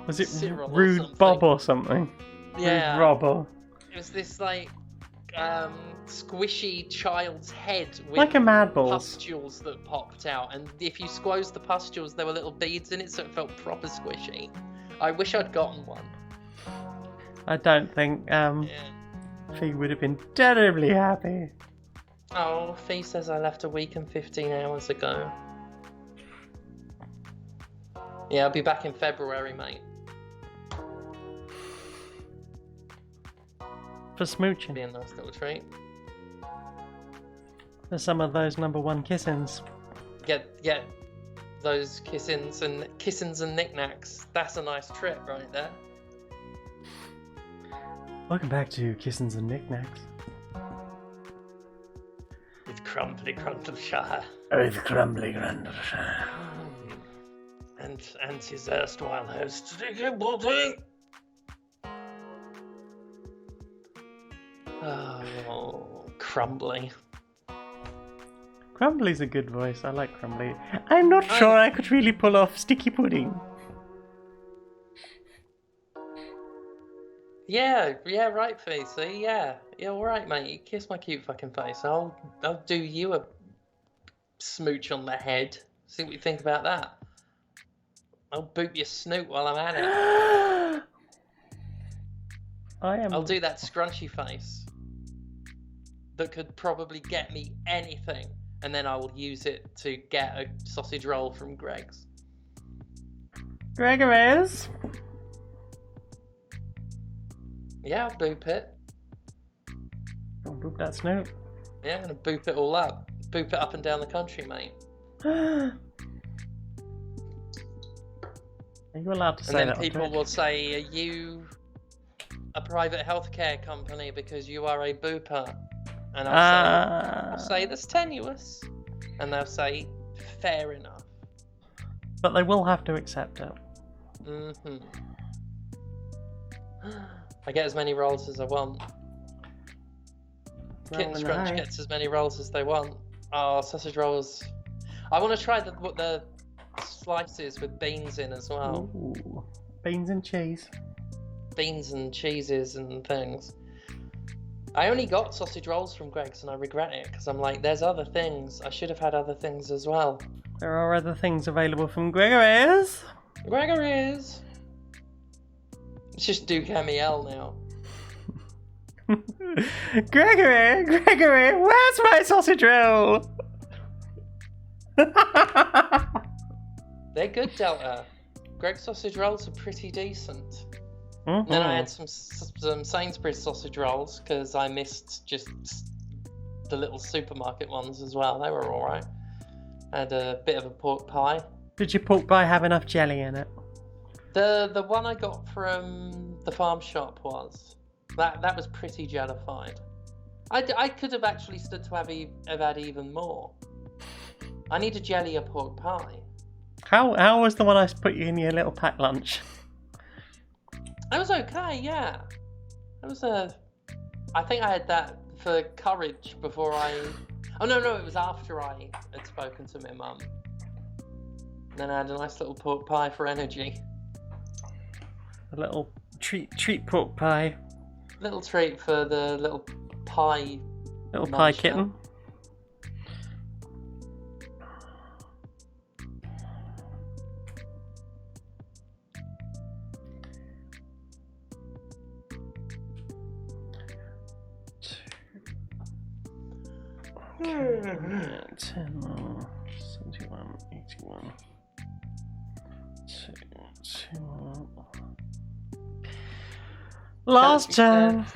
Was it Cyril or Rude something. Bob or something? Yeah. Rude Robbo. It was this like squishy child's head with Like a mad balls. pustules that popped out, and if you squoze the pustules, there were little beads in it, so it felt proper squishy. I wish I'd gotten one. I don't think Yeah. Fee would have been terribly happy. Oh, Fee says I left a week and 15 hours ago. Yeah, I'll be back in February, mate. For smooching. Be a nice little treat. For some of those number one kissings. Get those kissins and knickknacks. That's a nice trip right there. Welcome back to Kissins and Knickknacks. With Crumbly Grundleshire. With Crumbly Grundleshire. And his erstwhile host, Sticky Body. Oh, Crumbly. Crumbly's a good voice. I like Crumbly. I'm not sure I could really pull off Sticky Pudding. Yeah, right, Facey. Yeah, all right, mate. Kiss my cute fucking face. I'll do you a smooch on the head. See what you think about that. I'll boot your snoot while I'm at it. I'll do that scrunchy face that could probably get me anything, and then I will use it to get a sausage roll from Greg's. Gregory's. Yeah, I'll boop it. I'll boop that snoot. Yeah, I'm gonna boop it all up. Boop it up and down the country, mate. Are you allowed to And say then that? on people Twitch? will say, are you a private healthcare company because you are a booper? And I'll say, that's tenuous. And they'll say, fair enough. But they will have to accept it. Mm-hmm. I get as many rolls as I want. Kitten Scrunch gets as many rolls as they want. Oh, sausage rolls. I want to try the slices with beans in as well. Ooh. Beans and cheese. Beans and cheeses and things. I only got sausage rolls from Greg's and I regret it because I'm like, there's other things. I should have had other things as well. There are other things available from Gregory's. Gregory's. Let's just do Camiel now. Gregory, where's my sausage roll? They're good, Delta. Greg's sausage rolls are pretty decent. Mm-hmm. Then I had some Sainsbury's sausage rolls because I missed just the little supermarket ones as well. They were alright. I had a bit of a pork pie. Did your pork pie have enough jelly in it? The one I got from the farm shop was. That was pretty jellified. I could have actually stood to have had even more. I need a jellier pork pie. How was the one I put you in your little pack lunch? It was okay, yeah. It was I think I had that for courage before I... Oh, no, it was after I had spoken to my mum. Then I had a nice little pork pie for energy. A little treat pork pie. Little treat for the little pie... Little pie kitten. Yeah, 10, 71, 81. 2. Last turn.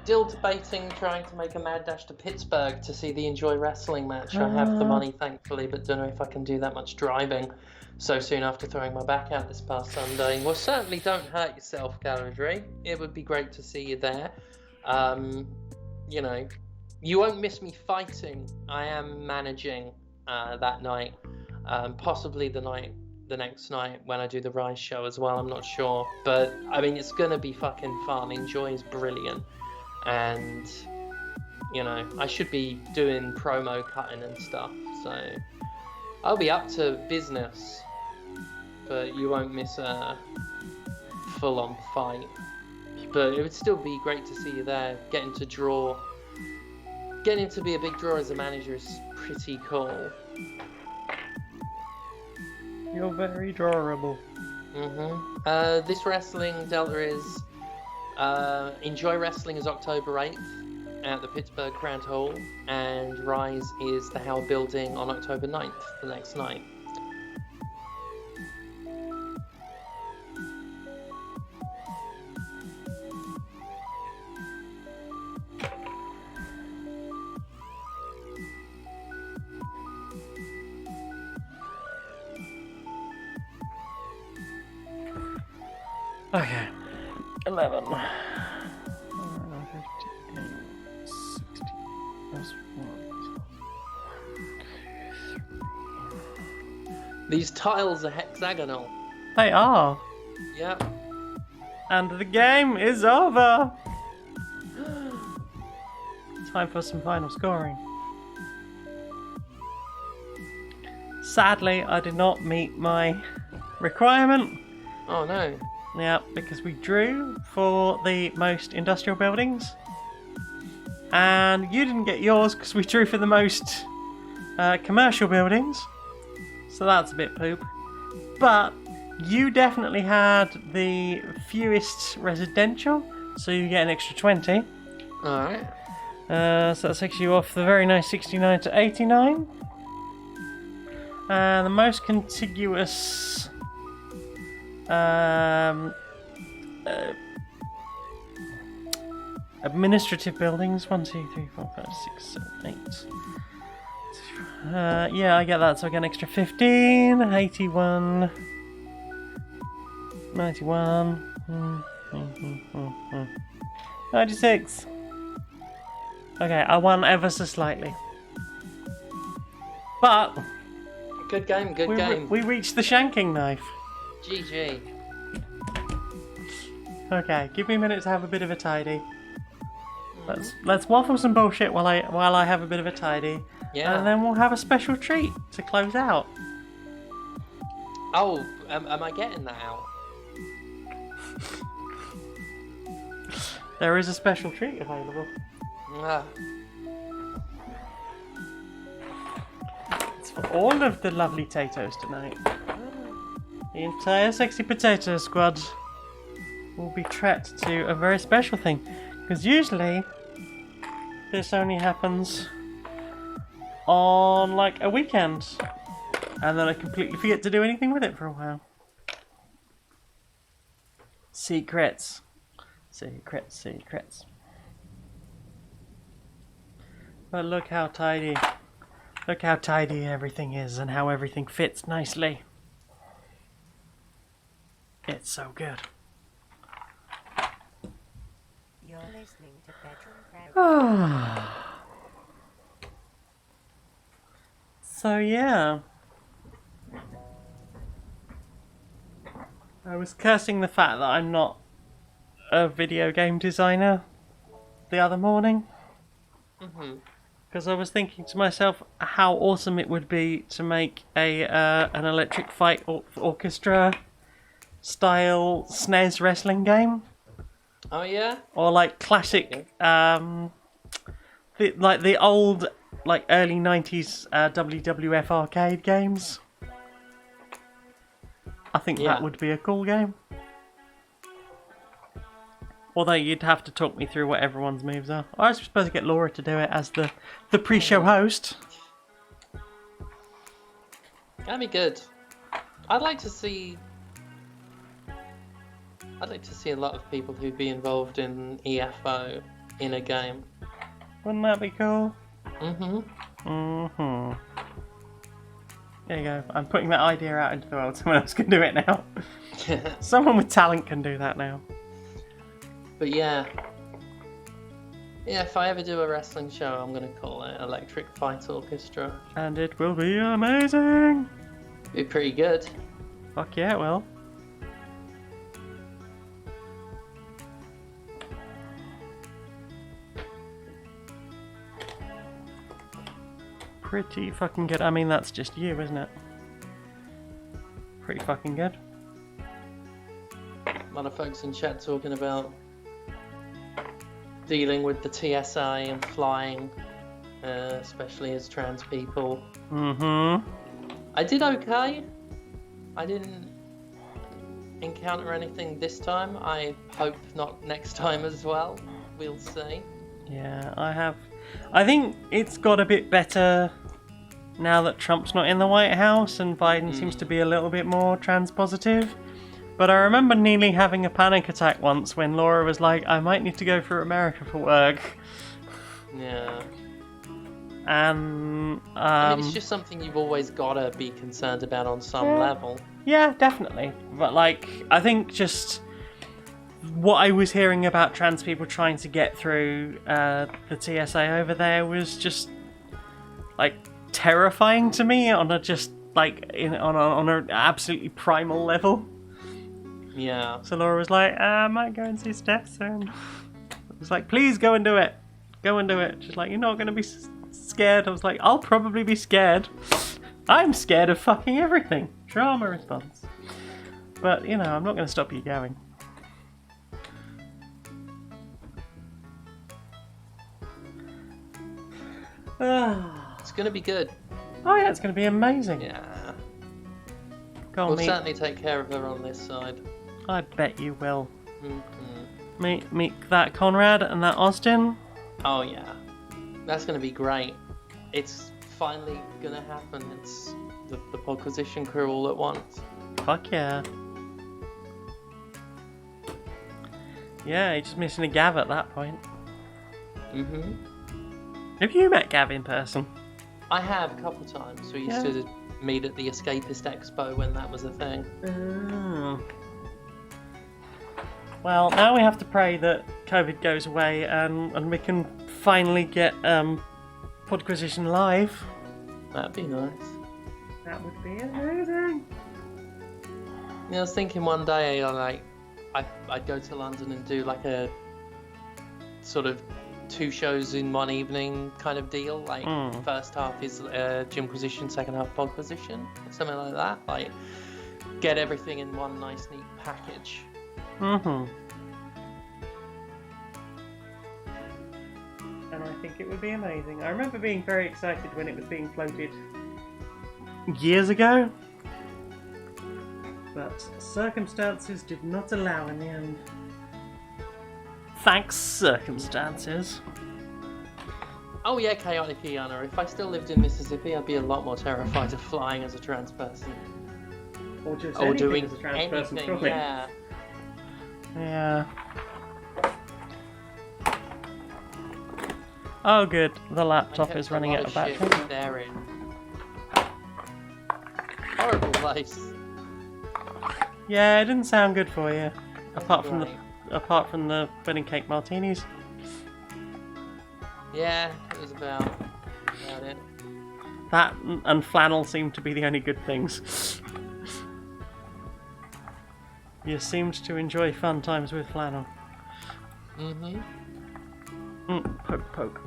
Still debating trying to make a mad dash to Pittsburgh to see the Enjoy Wrestling match. I have the money, thankfully, but don't know if I can do that much driving so soon after throwing my back out this past Sunday. Well, certainly don't hurt yourself, Calendry. It would be great to see you there. You know, you won't miss me fighting. I am managing that night, possibly the next night when I do the Rise show as well. I'm not sure, but I mean, it's gonna be fucking fun. Enjoy is brilliant, and you know, I should be doing promo cutting and stuff, so I'll be up to business. But you won't miss a full-on fight. But it would still be great to see you there. Getting to be a big draw as a manager is pretty cool. You're very drawable. This wrestling, Delta, is Enjoy Wrestling is October 8th at the Pittsburgh Crown Hall, and Rise is the Howe Building on October 9th, the next night. Okay. 11. 15, 16, plus 1. These tiles are hexagonal. They are. Yep. And the game is over. Time for some final scoring. Sadly, I did not meet my requirement. Oh no. Yeah, because we drew for the most industrial buildings. And you didn't get yours because we drew for the most commercial buildings. So that's a bit poop. But you definitely had the fewest residential, so you get an extra 20. Alright. So that takes you off the very nice 69 to 89. And the most contiguous administrative buildings, 1, 2, 3, 4, 5, 6, 7, 8. Yeah, I get that, so I get an extra 15, 81, 91, 96. Okay, I won ever so slightly. But Good game, good game. we reached the shanking knife. GG. Okay, give me a minute to have a bit of a tidy. Let's waffle some bullshit while I have a bit of a tidy. Yeah. And then we'll have a special treat to close out. Oh, am I getting that out? There is a special treat available. Ah, It's for all of the lovely potatoes tonight. The entire Sexy Potato Squad will be treated to a very special thing. Because usually, this only happens on like a weekend. And then I completely forget to do anything with it for a while. Secrets. Secrets, secrets. But look how tidy. Look how tidy everything is and how everything fits nicely. It's so good. You're listening to Bedroom Crowd. So yeah. I was cursing the fact that I'm not a video game designer the other morning. Because I was thinking to myself how awesome it would be to make an electric fight orchestra style SNES wrestling game. oh yeah? Or like classic, the old, like early 90s WWF arcade games. I think Yeah. that would be a cool game. Although you'd have to talk me through what everyone's moves are. I was supposed to get Laura to do it as the pre-show host. That'd be good. I'd like to see a lot of people who'd be involved in EFO in a game. Wouldn't that be cool? Mm-hmm. There you go. I'm putting that idea out into the world. Someone else can do it now. Someone with talent can do that now. But yeah. Yeah, if I ever do a wrestling show, I'm gonna call it Electric Fight Orchestra. And it will be amazing. Be pretty good. Fuck yeah, it will. Pretty fucking good. I mean, that's just you, isn't it? Pretty fucking good. A lot of folks in chat talking about dealing with the TSA and flying, especially as trans people. Mm-hmm. I did okay. I didn't encounter anything this time. I hope not next time as well. We'll see. Yeah, I have. I think it's got a bit better now that Trump's not in the White House and Biden seems to be a little bit more trans positive. But I remember nearly having a panic attack once when Laura was like, I might need to go through America for work. Yeah. And I mean, it's just something you've always gotta be concerned about on some level. yeah, definitely. But like, I think just what I was hearing about trans people trying to get through the TSA over there was just like terrifying to me on a just like on an absolutely primal level. Yeah. So Laura was like, I might go and see Steph soon. I was like, please go and do it. Go and do it. She's like, you're not going to be scared. I was like, I'll probably be scared. I'm scared of fucking everything. Drama response. But, you know, I'm not going to stop you going. It's gonna be good. Oh yeah, it's going to be amazing. Yeah. Go on, We'll meet. certainly take care of her on this side. I bet you will. Mhm. Meet that Conrad and that Austin. Oh yeah. That's gonna be great. It's finally gonna happen. It's the Podquisition crew all at once. Fuck yeah. Yeah, you're just missing a Gav at that point. Mhm. Have you met Gav in person? I have a couple times. We used to meet at the Escapist Expo when that was a thing. Oh. Well, now we have to pray that COVID goes away and we can finally get Podquisition live. That'd be nice. That would be amazing. Yeah, I was thinking one day, I'd go to London and do like a sort of 2 shows in one evening kind of deal. Like first half is Gymquisition, second half Podquisition, something like that. Like get everything in one nice neat package. and I think it would be amazing. I remember being very excited when it was being floated years ago, but circumstances did not allow in the end. Thanks, circumstances. Oh yeah, chaotic Iana. If I still lived in Mississippi, I'd be a lot more terrified of flying as a trans person. Or just Or anything doing as a trans person, anything, probably. yeah. Yeah. Oh good, the laptop is running out of battery. They're in. Horrible place. Yeah, it didn't sound good for you. Apart from Right. apart from the wedding cake martinis. Yeah, it was about it. That and flannel seem to be the only good things. You seemed to enjoy fun times with flannel. Mm-hmm. Poke, poke.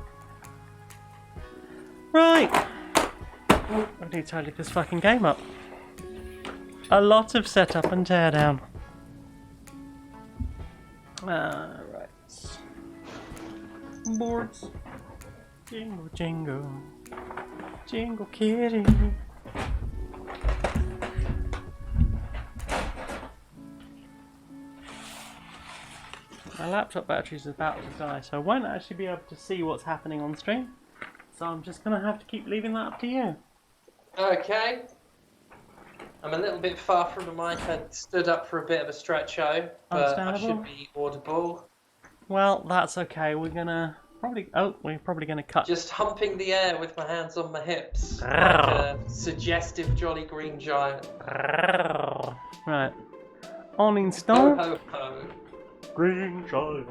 Right. I need to tidy this fucking game up. A lot of setup and teardown. Right. Boards. Jingle, jingle. Jingle kitty. My laptop battery is about to die, so I won't actually be able to see what's happening on stream. So I'm just going to have to keep leaving that up to you. Okay. I'm a little bit far from the mic. I stood up for a bit of a stretcho, but I should be audible. Well, that's okay. We're gonna we're probably gonna cut. Just humping the air with my hands on my hips, like a suggestive jolly green giant. Right. On Ho install. ho ho. Green giant.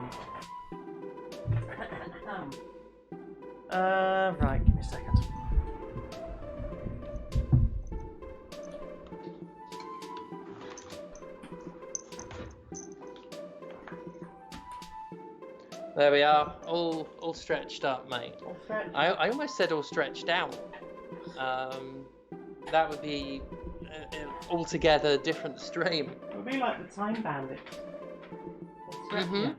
Right. Give me a second. There we are, all stretched up, mate. I almost said all stretched out. That would be an altogether different stream. It would be like the Time Bandit. Mhm.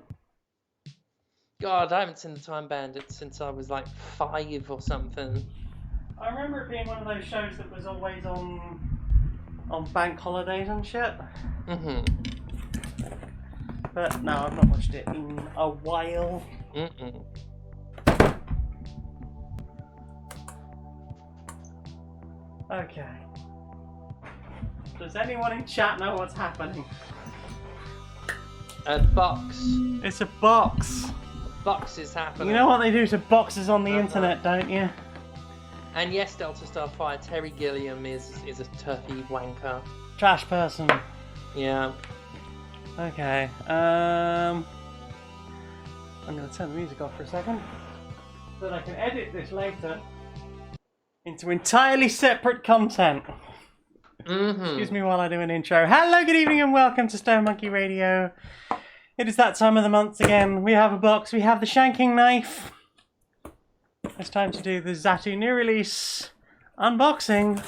God, I haven't seen the Time Bandit since I was like 5 or something. I remember it being one of those shows that was always on bank holidays and shit. Mhm. But no, I've not watched it in a while. Mm-mm. Okay. Does anyone in chat know what's happening? A box. It's a box. A box is happening. You know what they do to boxes on the Uh-huh. internet, don't you? And yes, Delta Starfire, Terry Gilliam is a turfy wanker. Trash person. Yeah. Okay. I'm going to turn the music off for a second so that I can edit this later into entirely separate content. Mm-hmm. Excuse me while I do an intro. Hello, good evening, and welcome to Stone Monkey Radio. It is that time of the month again. We have a box. We have the shanking knife. It's time to do the Zatu new release unboxing.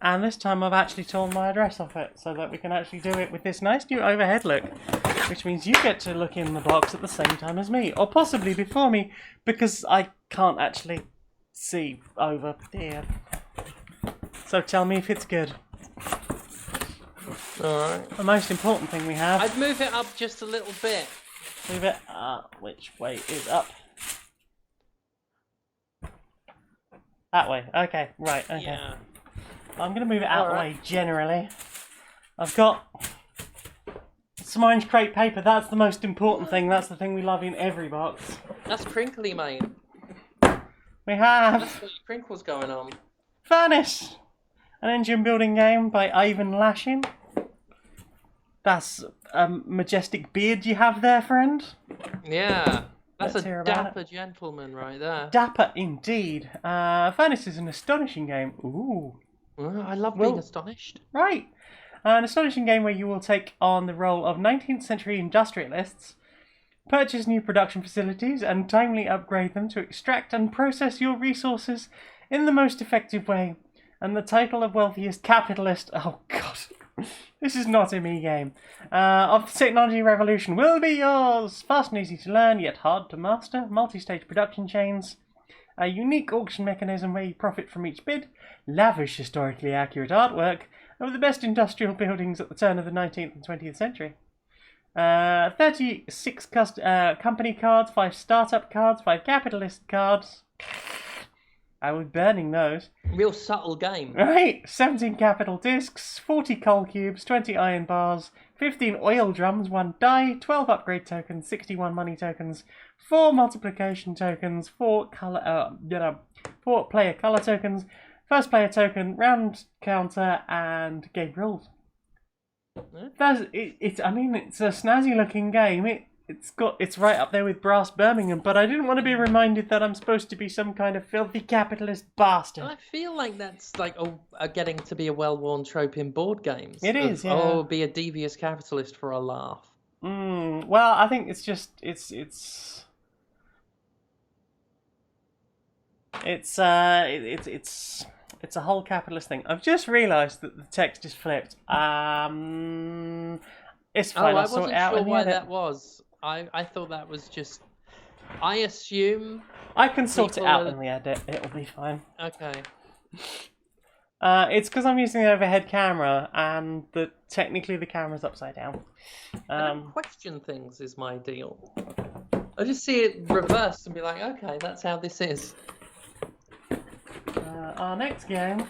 And this time I've actually torn my address off it so that we can actually do it with this nice new overhead look. Which means you get to look in the box at the same time as me. Or possibly before me, because I can't actually see over here. So tell me if it's good. Alright. The most important thing we have... I'd move it up just a little bit. Move it up. Which way is up? That way. Okay, right, okay. Yeah. I'm going to move it out of the Alright. way generally. I've got some orange crepe paper. That's the most important thing. That's the thing we love in every box. That's crinkly, mate. We have That's what crinkles going on. Furnace, an engine building game by Ivan Lashin. That's a majestic beard you have there, friend. Yeah. That's Let's a hear about dapper gentleman right there. Dapper indeed. Furnace is an astonishing game. Ooh. Oh, I love Well- being astonished. Right. An astonishing game where you will take on the role of 19th century industrialists, purchase new production facilities, and timely upgrade them to extract and process your resources in the most effective way. And the title of wealthiest capitalist... Oh, God. This is not a me game. Of the technology revolution will be yours. Fast and easy to learn, yet hard to master. Multi-stage production chains. A unique auction mechanism where you profit from each bid. Lavish, historically accurate artwork of the best industrial buildings at the turn of the 19th and 20th century. 36 company cards, 5 startup cards, 5 capitalist cards. I was burning those. Real subtle game. Right, 17 capital discs, 40 coal cubes, 20 iron bars, 15 oil drums, 1 die, 12 upgrade tokens, 61 money tokens, 4 multiplication tokens, 4 player color tokens, first player token, round counter, and game rules. It's a snazzy looking game. It's right up there with Brass Birmingham, but I didn't want to be reminded that I'm supposed to be some kind of filthy capitalist bastard. I feel like that's like getting to be a well-worn trope in board games. It is, yeah. Oh, be a devious capitalist for a laugh. Well, I think it's just it's a whole capitalist thing. I've just realised that the text is flipped. It's fine. I I'll sort wasn't it out sure in the why edit. that was. I thought that was just. I assume. I can sort it out people in the edit. It'll be fine. Okay. It's because I'm using the overhead camera, and technically the camera's upside down. I don't question things is my deal. I just see it reversed and be like, okay, that's how this is. Our next game,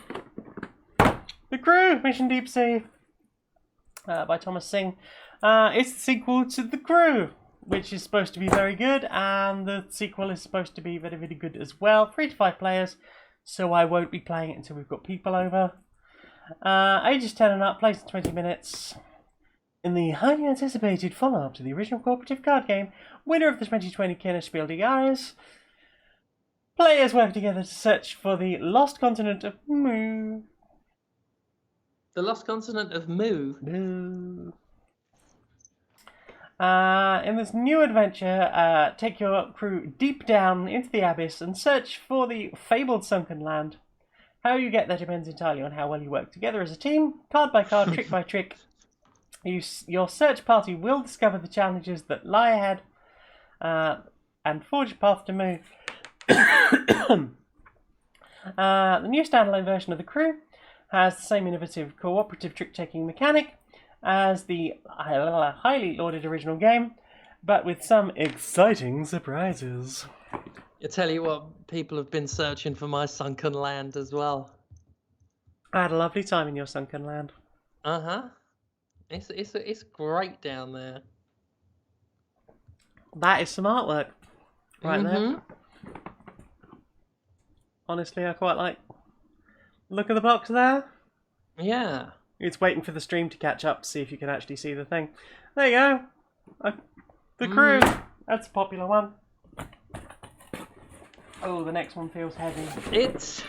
The Crew, Mission Deep Sea, by Thomas Singh. It's the sequel to The Crew, which is supposed to be very good, and the sequel is supposed to be very, very good as well. 3 to 5 players, so I won't be playing it until we've got people over. Ages 10 and up, plays in 20 minutes. In the highly anticipated follow-up to the original cooperative card game, winner of the 2020 Kennerspiel des Jahres, players work together to search for the lost continent of Mu. The lost continent of Mu. Mu. In this new adventure, take your crew deep down into the abyss and search for the fabled sunken land. How you get there depends entirely on how well you work together as a team, card by card, trick by trick. Your search party will discover the challenges that lie ahead and forge a path to Mu. The new standalone version of The Crew has the same innovative cooperative trick-taking mechanic as the highly lauded original game, but with some exciting surprises. I tell you what, people have been searching for my sunken land as well. I had a lovely time in your sunken land. It's great down there. That is some artwork right there. Honestly, I quite like. Look at the box there. Yeah. It's waiting for the stream to catch up to see if you can actually see the thing. There you go. The Crew. That's a popular one. Oh, the next one feels heavy. It's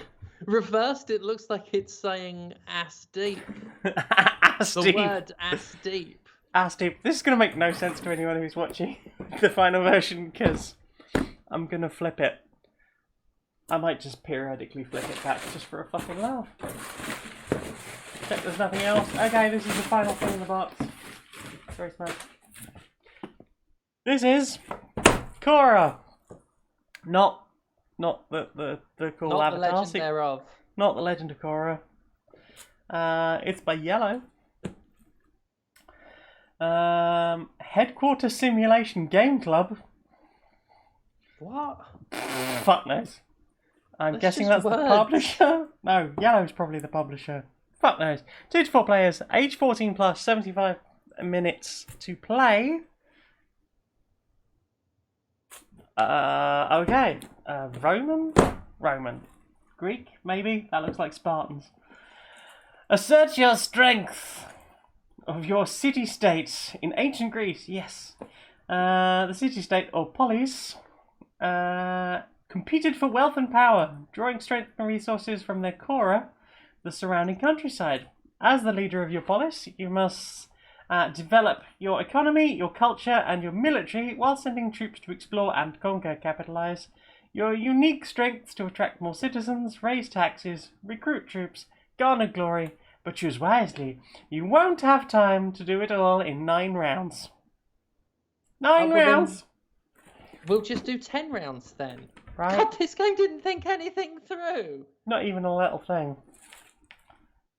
reversed. It looks like it's saying ass deep. Ass The deep. word ass deep. Ass deep. This is going to make no sense to anyone who's watching the final version because I'm going to flip it. I might just periodically flip it back just for a fucking laugh. Check there's nothing else. Okay, this is the final thing in the box. Very smart. This is Korra. Not the cool Not the Avatar. legend thereof. Not the Legend of Korra. It's by Yellow. Headquarter Simulation Game Club. What? Fuck knows. I'm That's guessing just that's words. the publisher. No, Yellow's probably the publisher. Fuck knows. 2 to 4 players, age 14 plus, 75 minutes to play. Okay. Roman. Greek, maybe? That looks like Spartans. Assert your strength of your city-state in ancient Greece. Yes. The city-state, or polis, competed for wealth and power, drawing strength and resources from their Korra, the surrounding countryside. As the leader of your polis, you must develop your economy, your culture, and your military while sending troops to explore and conquer. Capitalize your unique strengths to attract more citizens, raise taxes, recruit troops, garner glory, but choose wisely. You won't have time to do it all in 9 rounds. 9 well, then- rounds? We'll just do 10 rounds then. Right? God, this game didn't think anything through. Not even a little thing.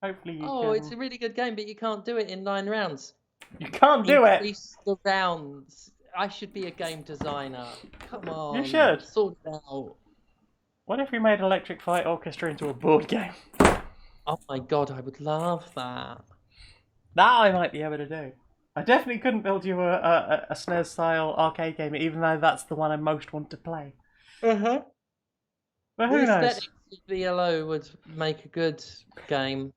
Hopefully you can... It's a really good game, but you can't do it in 9 rounds. You can't do it! Increase the rounds. I should be a game designer. Come on. You should. Sort it out. What if we made Electric Flight Orchestra into a board game? Oh my god, I would love that. That I might be able to do. I definitely couldn't build you a SNES-style arcade game, even though that's the one I most want to play. Uh-huh. But who The knows? aesthetics of the ELO would make a good game.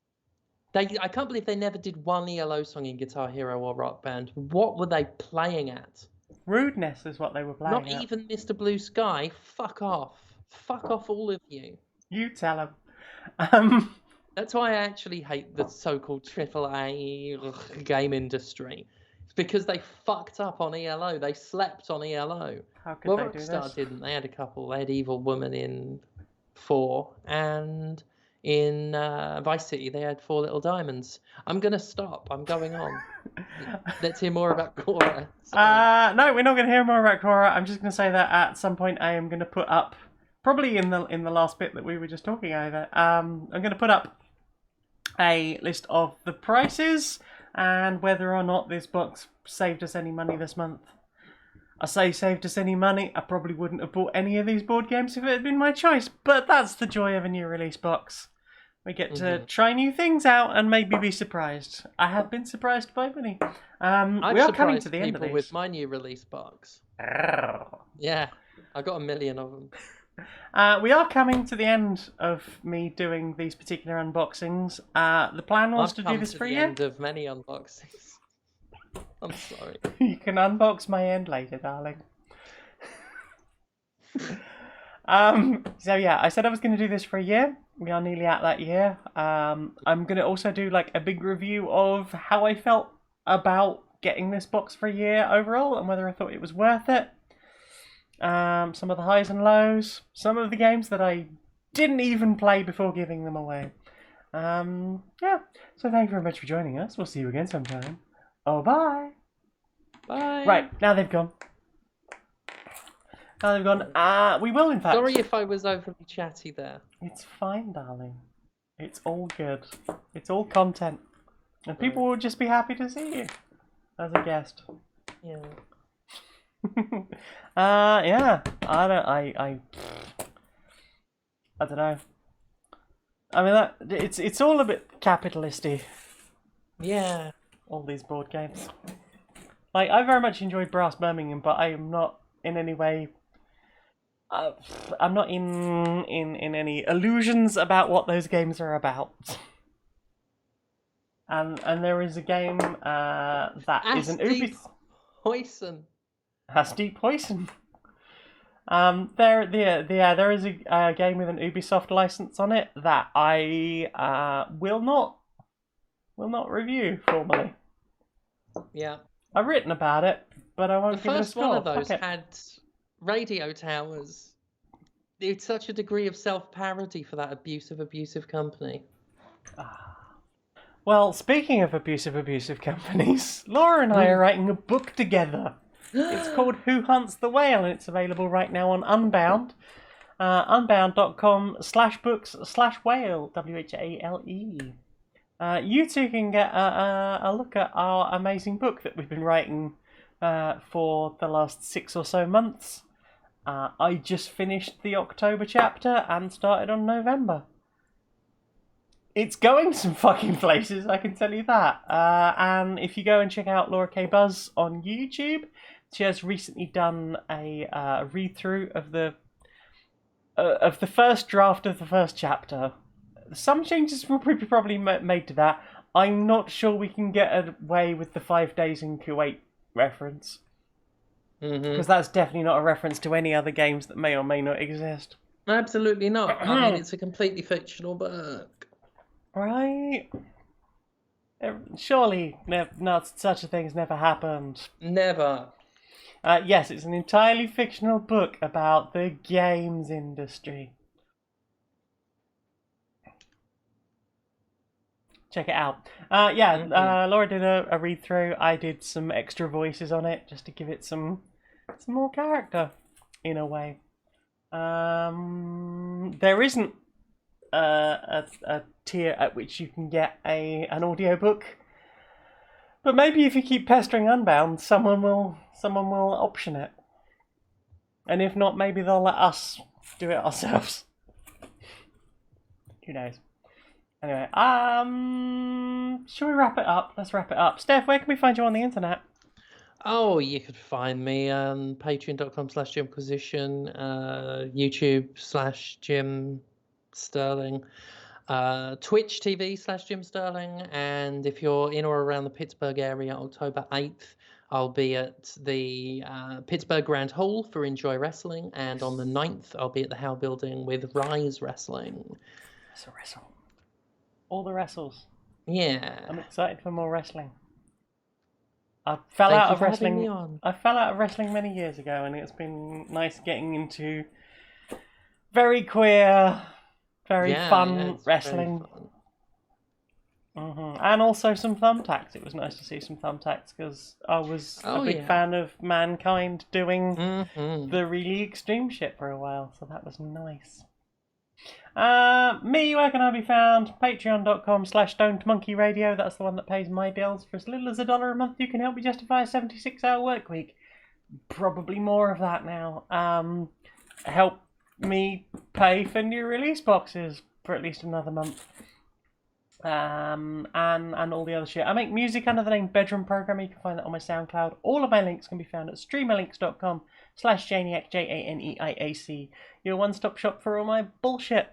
I can't believe they never did one ELO song in Guitar Hero or Rock Band. What were they playing at? Rudeness is what they were playing Not at. even Mr. Blue Sky. Fuck off. Fuck off, all of you. You tell them. That's why I actually hate the so-called AAA game industry. It's because they fucked up on ELO. They slept on ELO. How could Well, they do Rockstar this? didn't. They had a couple. They had Evil Woman in 4, and in Vice City they had 4 Little Diamonds. I'm gonna stop. I'm going on. Let's hear more about Cora. No, we're not going to hear more about Cora. I'm just going to say that at some point I am going to put up, probably in the last bit that we were just talking over, I'm going to put up a list of the prices and whether or not this box saved us any money this month. I say saved us any money. I probably wouldn't have bought any of these board games if it had been my choice, but that's the joy of a new release box. We get to try new things out and maybe be surprised. I have been surprised by many. We are coming to the end of people these. with my new release box. Yeah, I got 1 million of them. We are coming to the end of me doing these particular unboxings. The plan was to do this for a year. End of many unboxings. I'm sorry. You can unbox my end later, darling. So yeah, I said I was going to do this for a year. We are nearly at that year. I'm going to also do like a big review of how I felt about getting this box for a year overall and whether I thought it was worth it. Some of the highs and lows. Some of the games that I didn't even play before giving them away. Yeah, so thank you very much for joining us. We'll see you again sometime. Oh, bye. Bye. Right, now they've gone. Now they've gone. We will, in fact. Sorry if I was overly chatty there. It's fine, darling. It's all good. It's all content. And people will just be happy to see you as a guest. Yeah. Yeah. I don't know. I mean, it's all a bit capitalisty. Yeah. All these board games. Like, I very much enjoyed Brass Birmingham, but I am not in any way. I'm not in any illusions about what those games are about. And there is a game that is an Ubisoft. Poison. Asti Poison. There is a game with an Ubisoft license on it that I will not review formally. Yeah. I've written about it, but I won't The give it a first score. one of those Fuck it. had radio towers. It's such a degree of self-parody for that abusive company. Well, speaking of abusive companies, Laura and I are writing a book together. It's called Who Hunts the Whale, and it's available right now on Unbound. Unbound.com/books/whale, WHALE. You two can get a look at our amazing book that we've been writing for the last 6 or so months. I just finished the October chapter and started on November. It's going some fucking places, I can tell you that. And if you go and check out Laura K. Buzz on YouTube, she has recently done a read-through of the first draft of the first chapter. Some changes will be probably made to that. I'm not sure we can get away with the 5 days in Kuwait reference. Because that's definitely not a reference to any other games that may or may not exist. Absolutely not. I mean, it's a completely fictional book. Right? Surely such a thing's never happened. Never. Yes, it's an entirely fictional book about the games industry. check it out. Laura did a read through. I did some extra voices on it just to give it some more character in a way. There isn't a tier at which you can get an audiobook, but maybe if you keep pestering Unbound, someone will option it, and if not, maybe they'll let us do it ourselves. Who knows? Anyway, shall we wrap it up? Let's wrap it up. Steph, where can we find you on the internet? Oh, you could find me on patreon.com/Jimquisition, YouTube/Jim Sterling, Twitch TV/Jim Sterling, and if you're in or around the Pittsburgh area, October 8th, I'll be at the Pittsburgh Grand Hall for Enjoy Wrestling, and on the 9th, I'll be at the Howe Building with Rise Wrestling. It's a wrestle. All the wrestles. Yeah. I'm excited for more wrestling. I fell out of wrestling. I fell out of wrestling many years ago, and it's been nice getting into very queer, very fun wrestling. Very fun. And also some thumbtacks. It was nice to see some thumbtacks because I was a big fan of Mankind doing the really extreme shit for a while, so that was nice. Me, where can I be found? Patreon.com/StonedMonkeyRadio. That's the one that pays my bills. For as little as $1 a month, you can help me justify a 76-hour work week. Probably more of that now. Help me pay for new release boxes for at least another month. And all the other shit. I make music under the name Bedroom Programmer. You can find that on my SoundCloud. All of my links can be found at streamerlinks.com/Janiac, JANEIAC. Your one-stop shop for all my bullshit,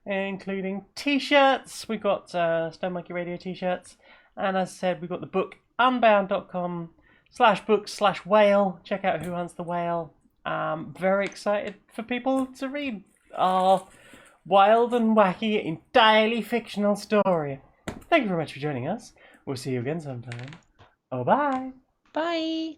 including t-shirts. We've got Stone Monkey Radio t-shirts. And as I said, we've got the book unbound.com/books/whale. Check out Who Hunts the Whale. Very excited for people to read our wild and wacky, entirely fictional story. Thank you very much for joining us. We'll see you again sometime. Oh, bye. Bye.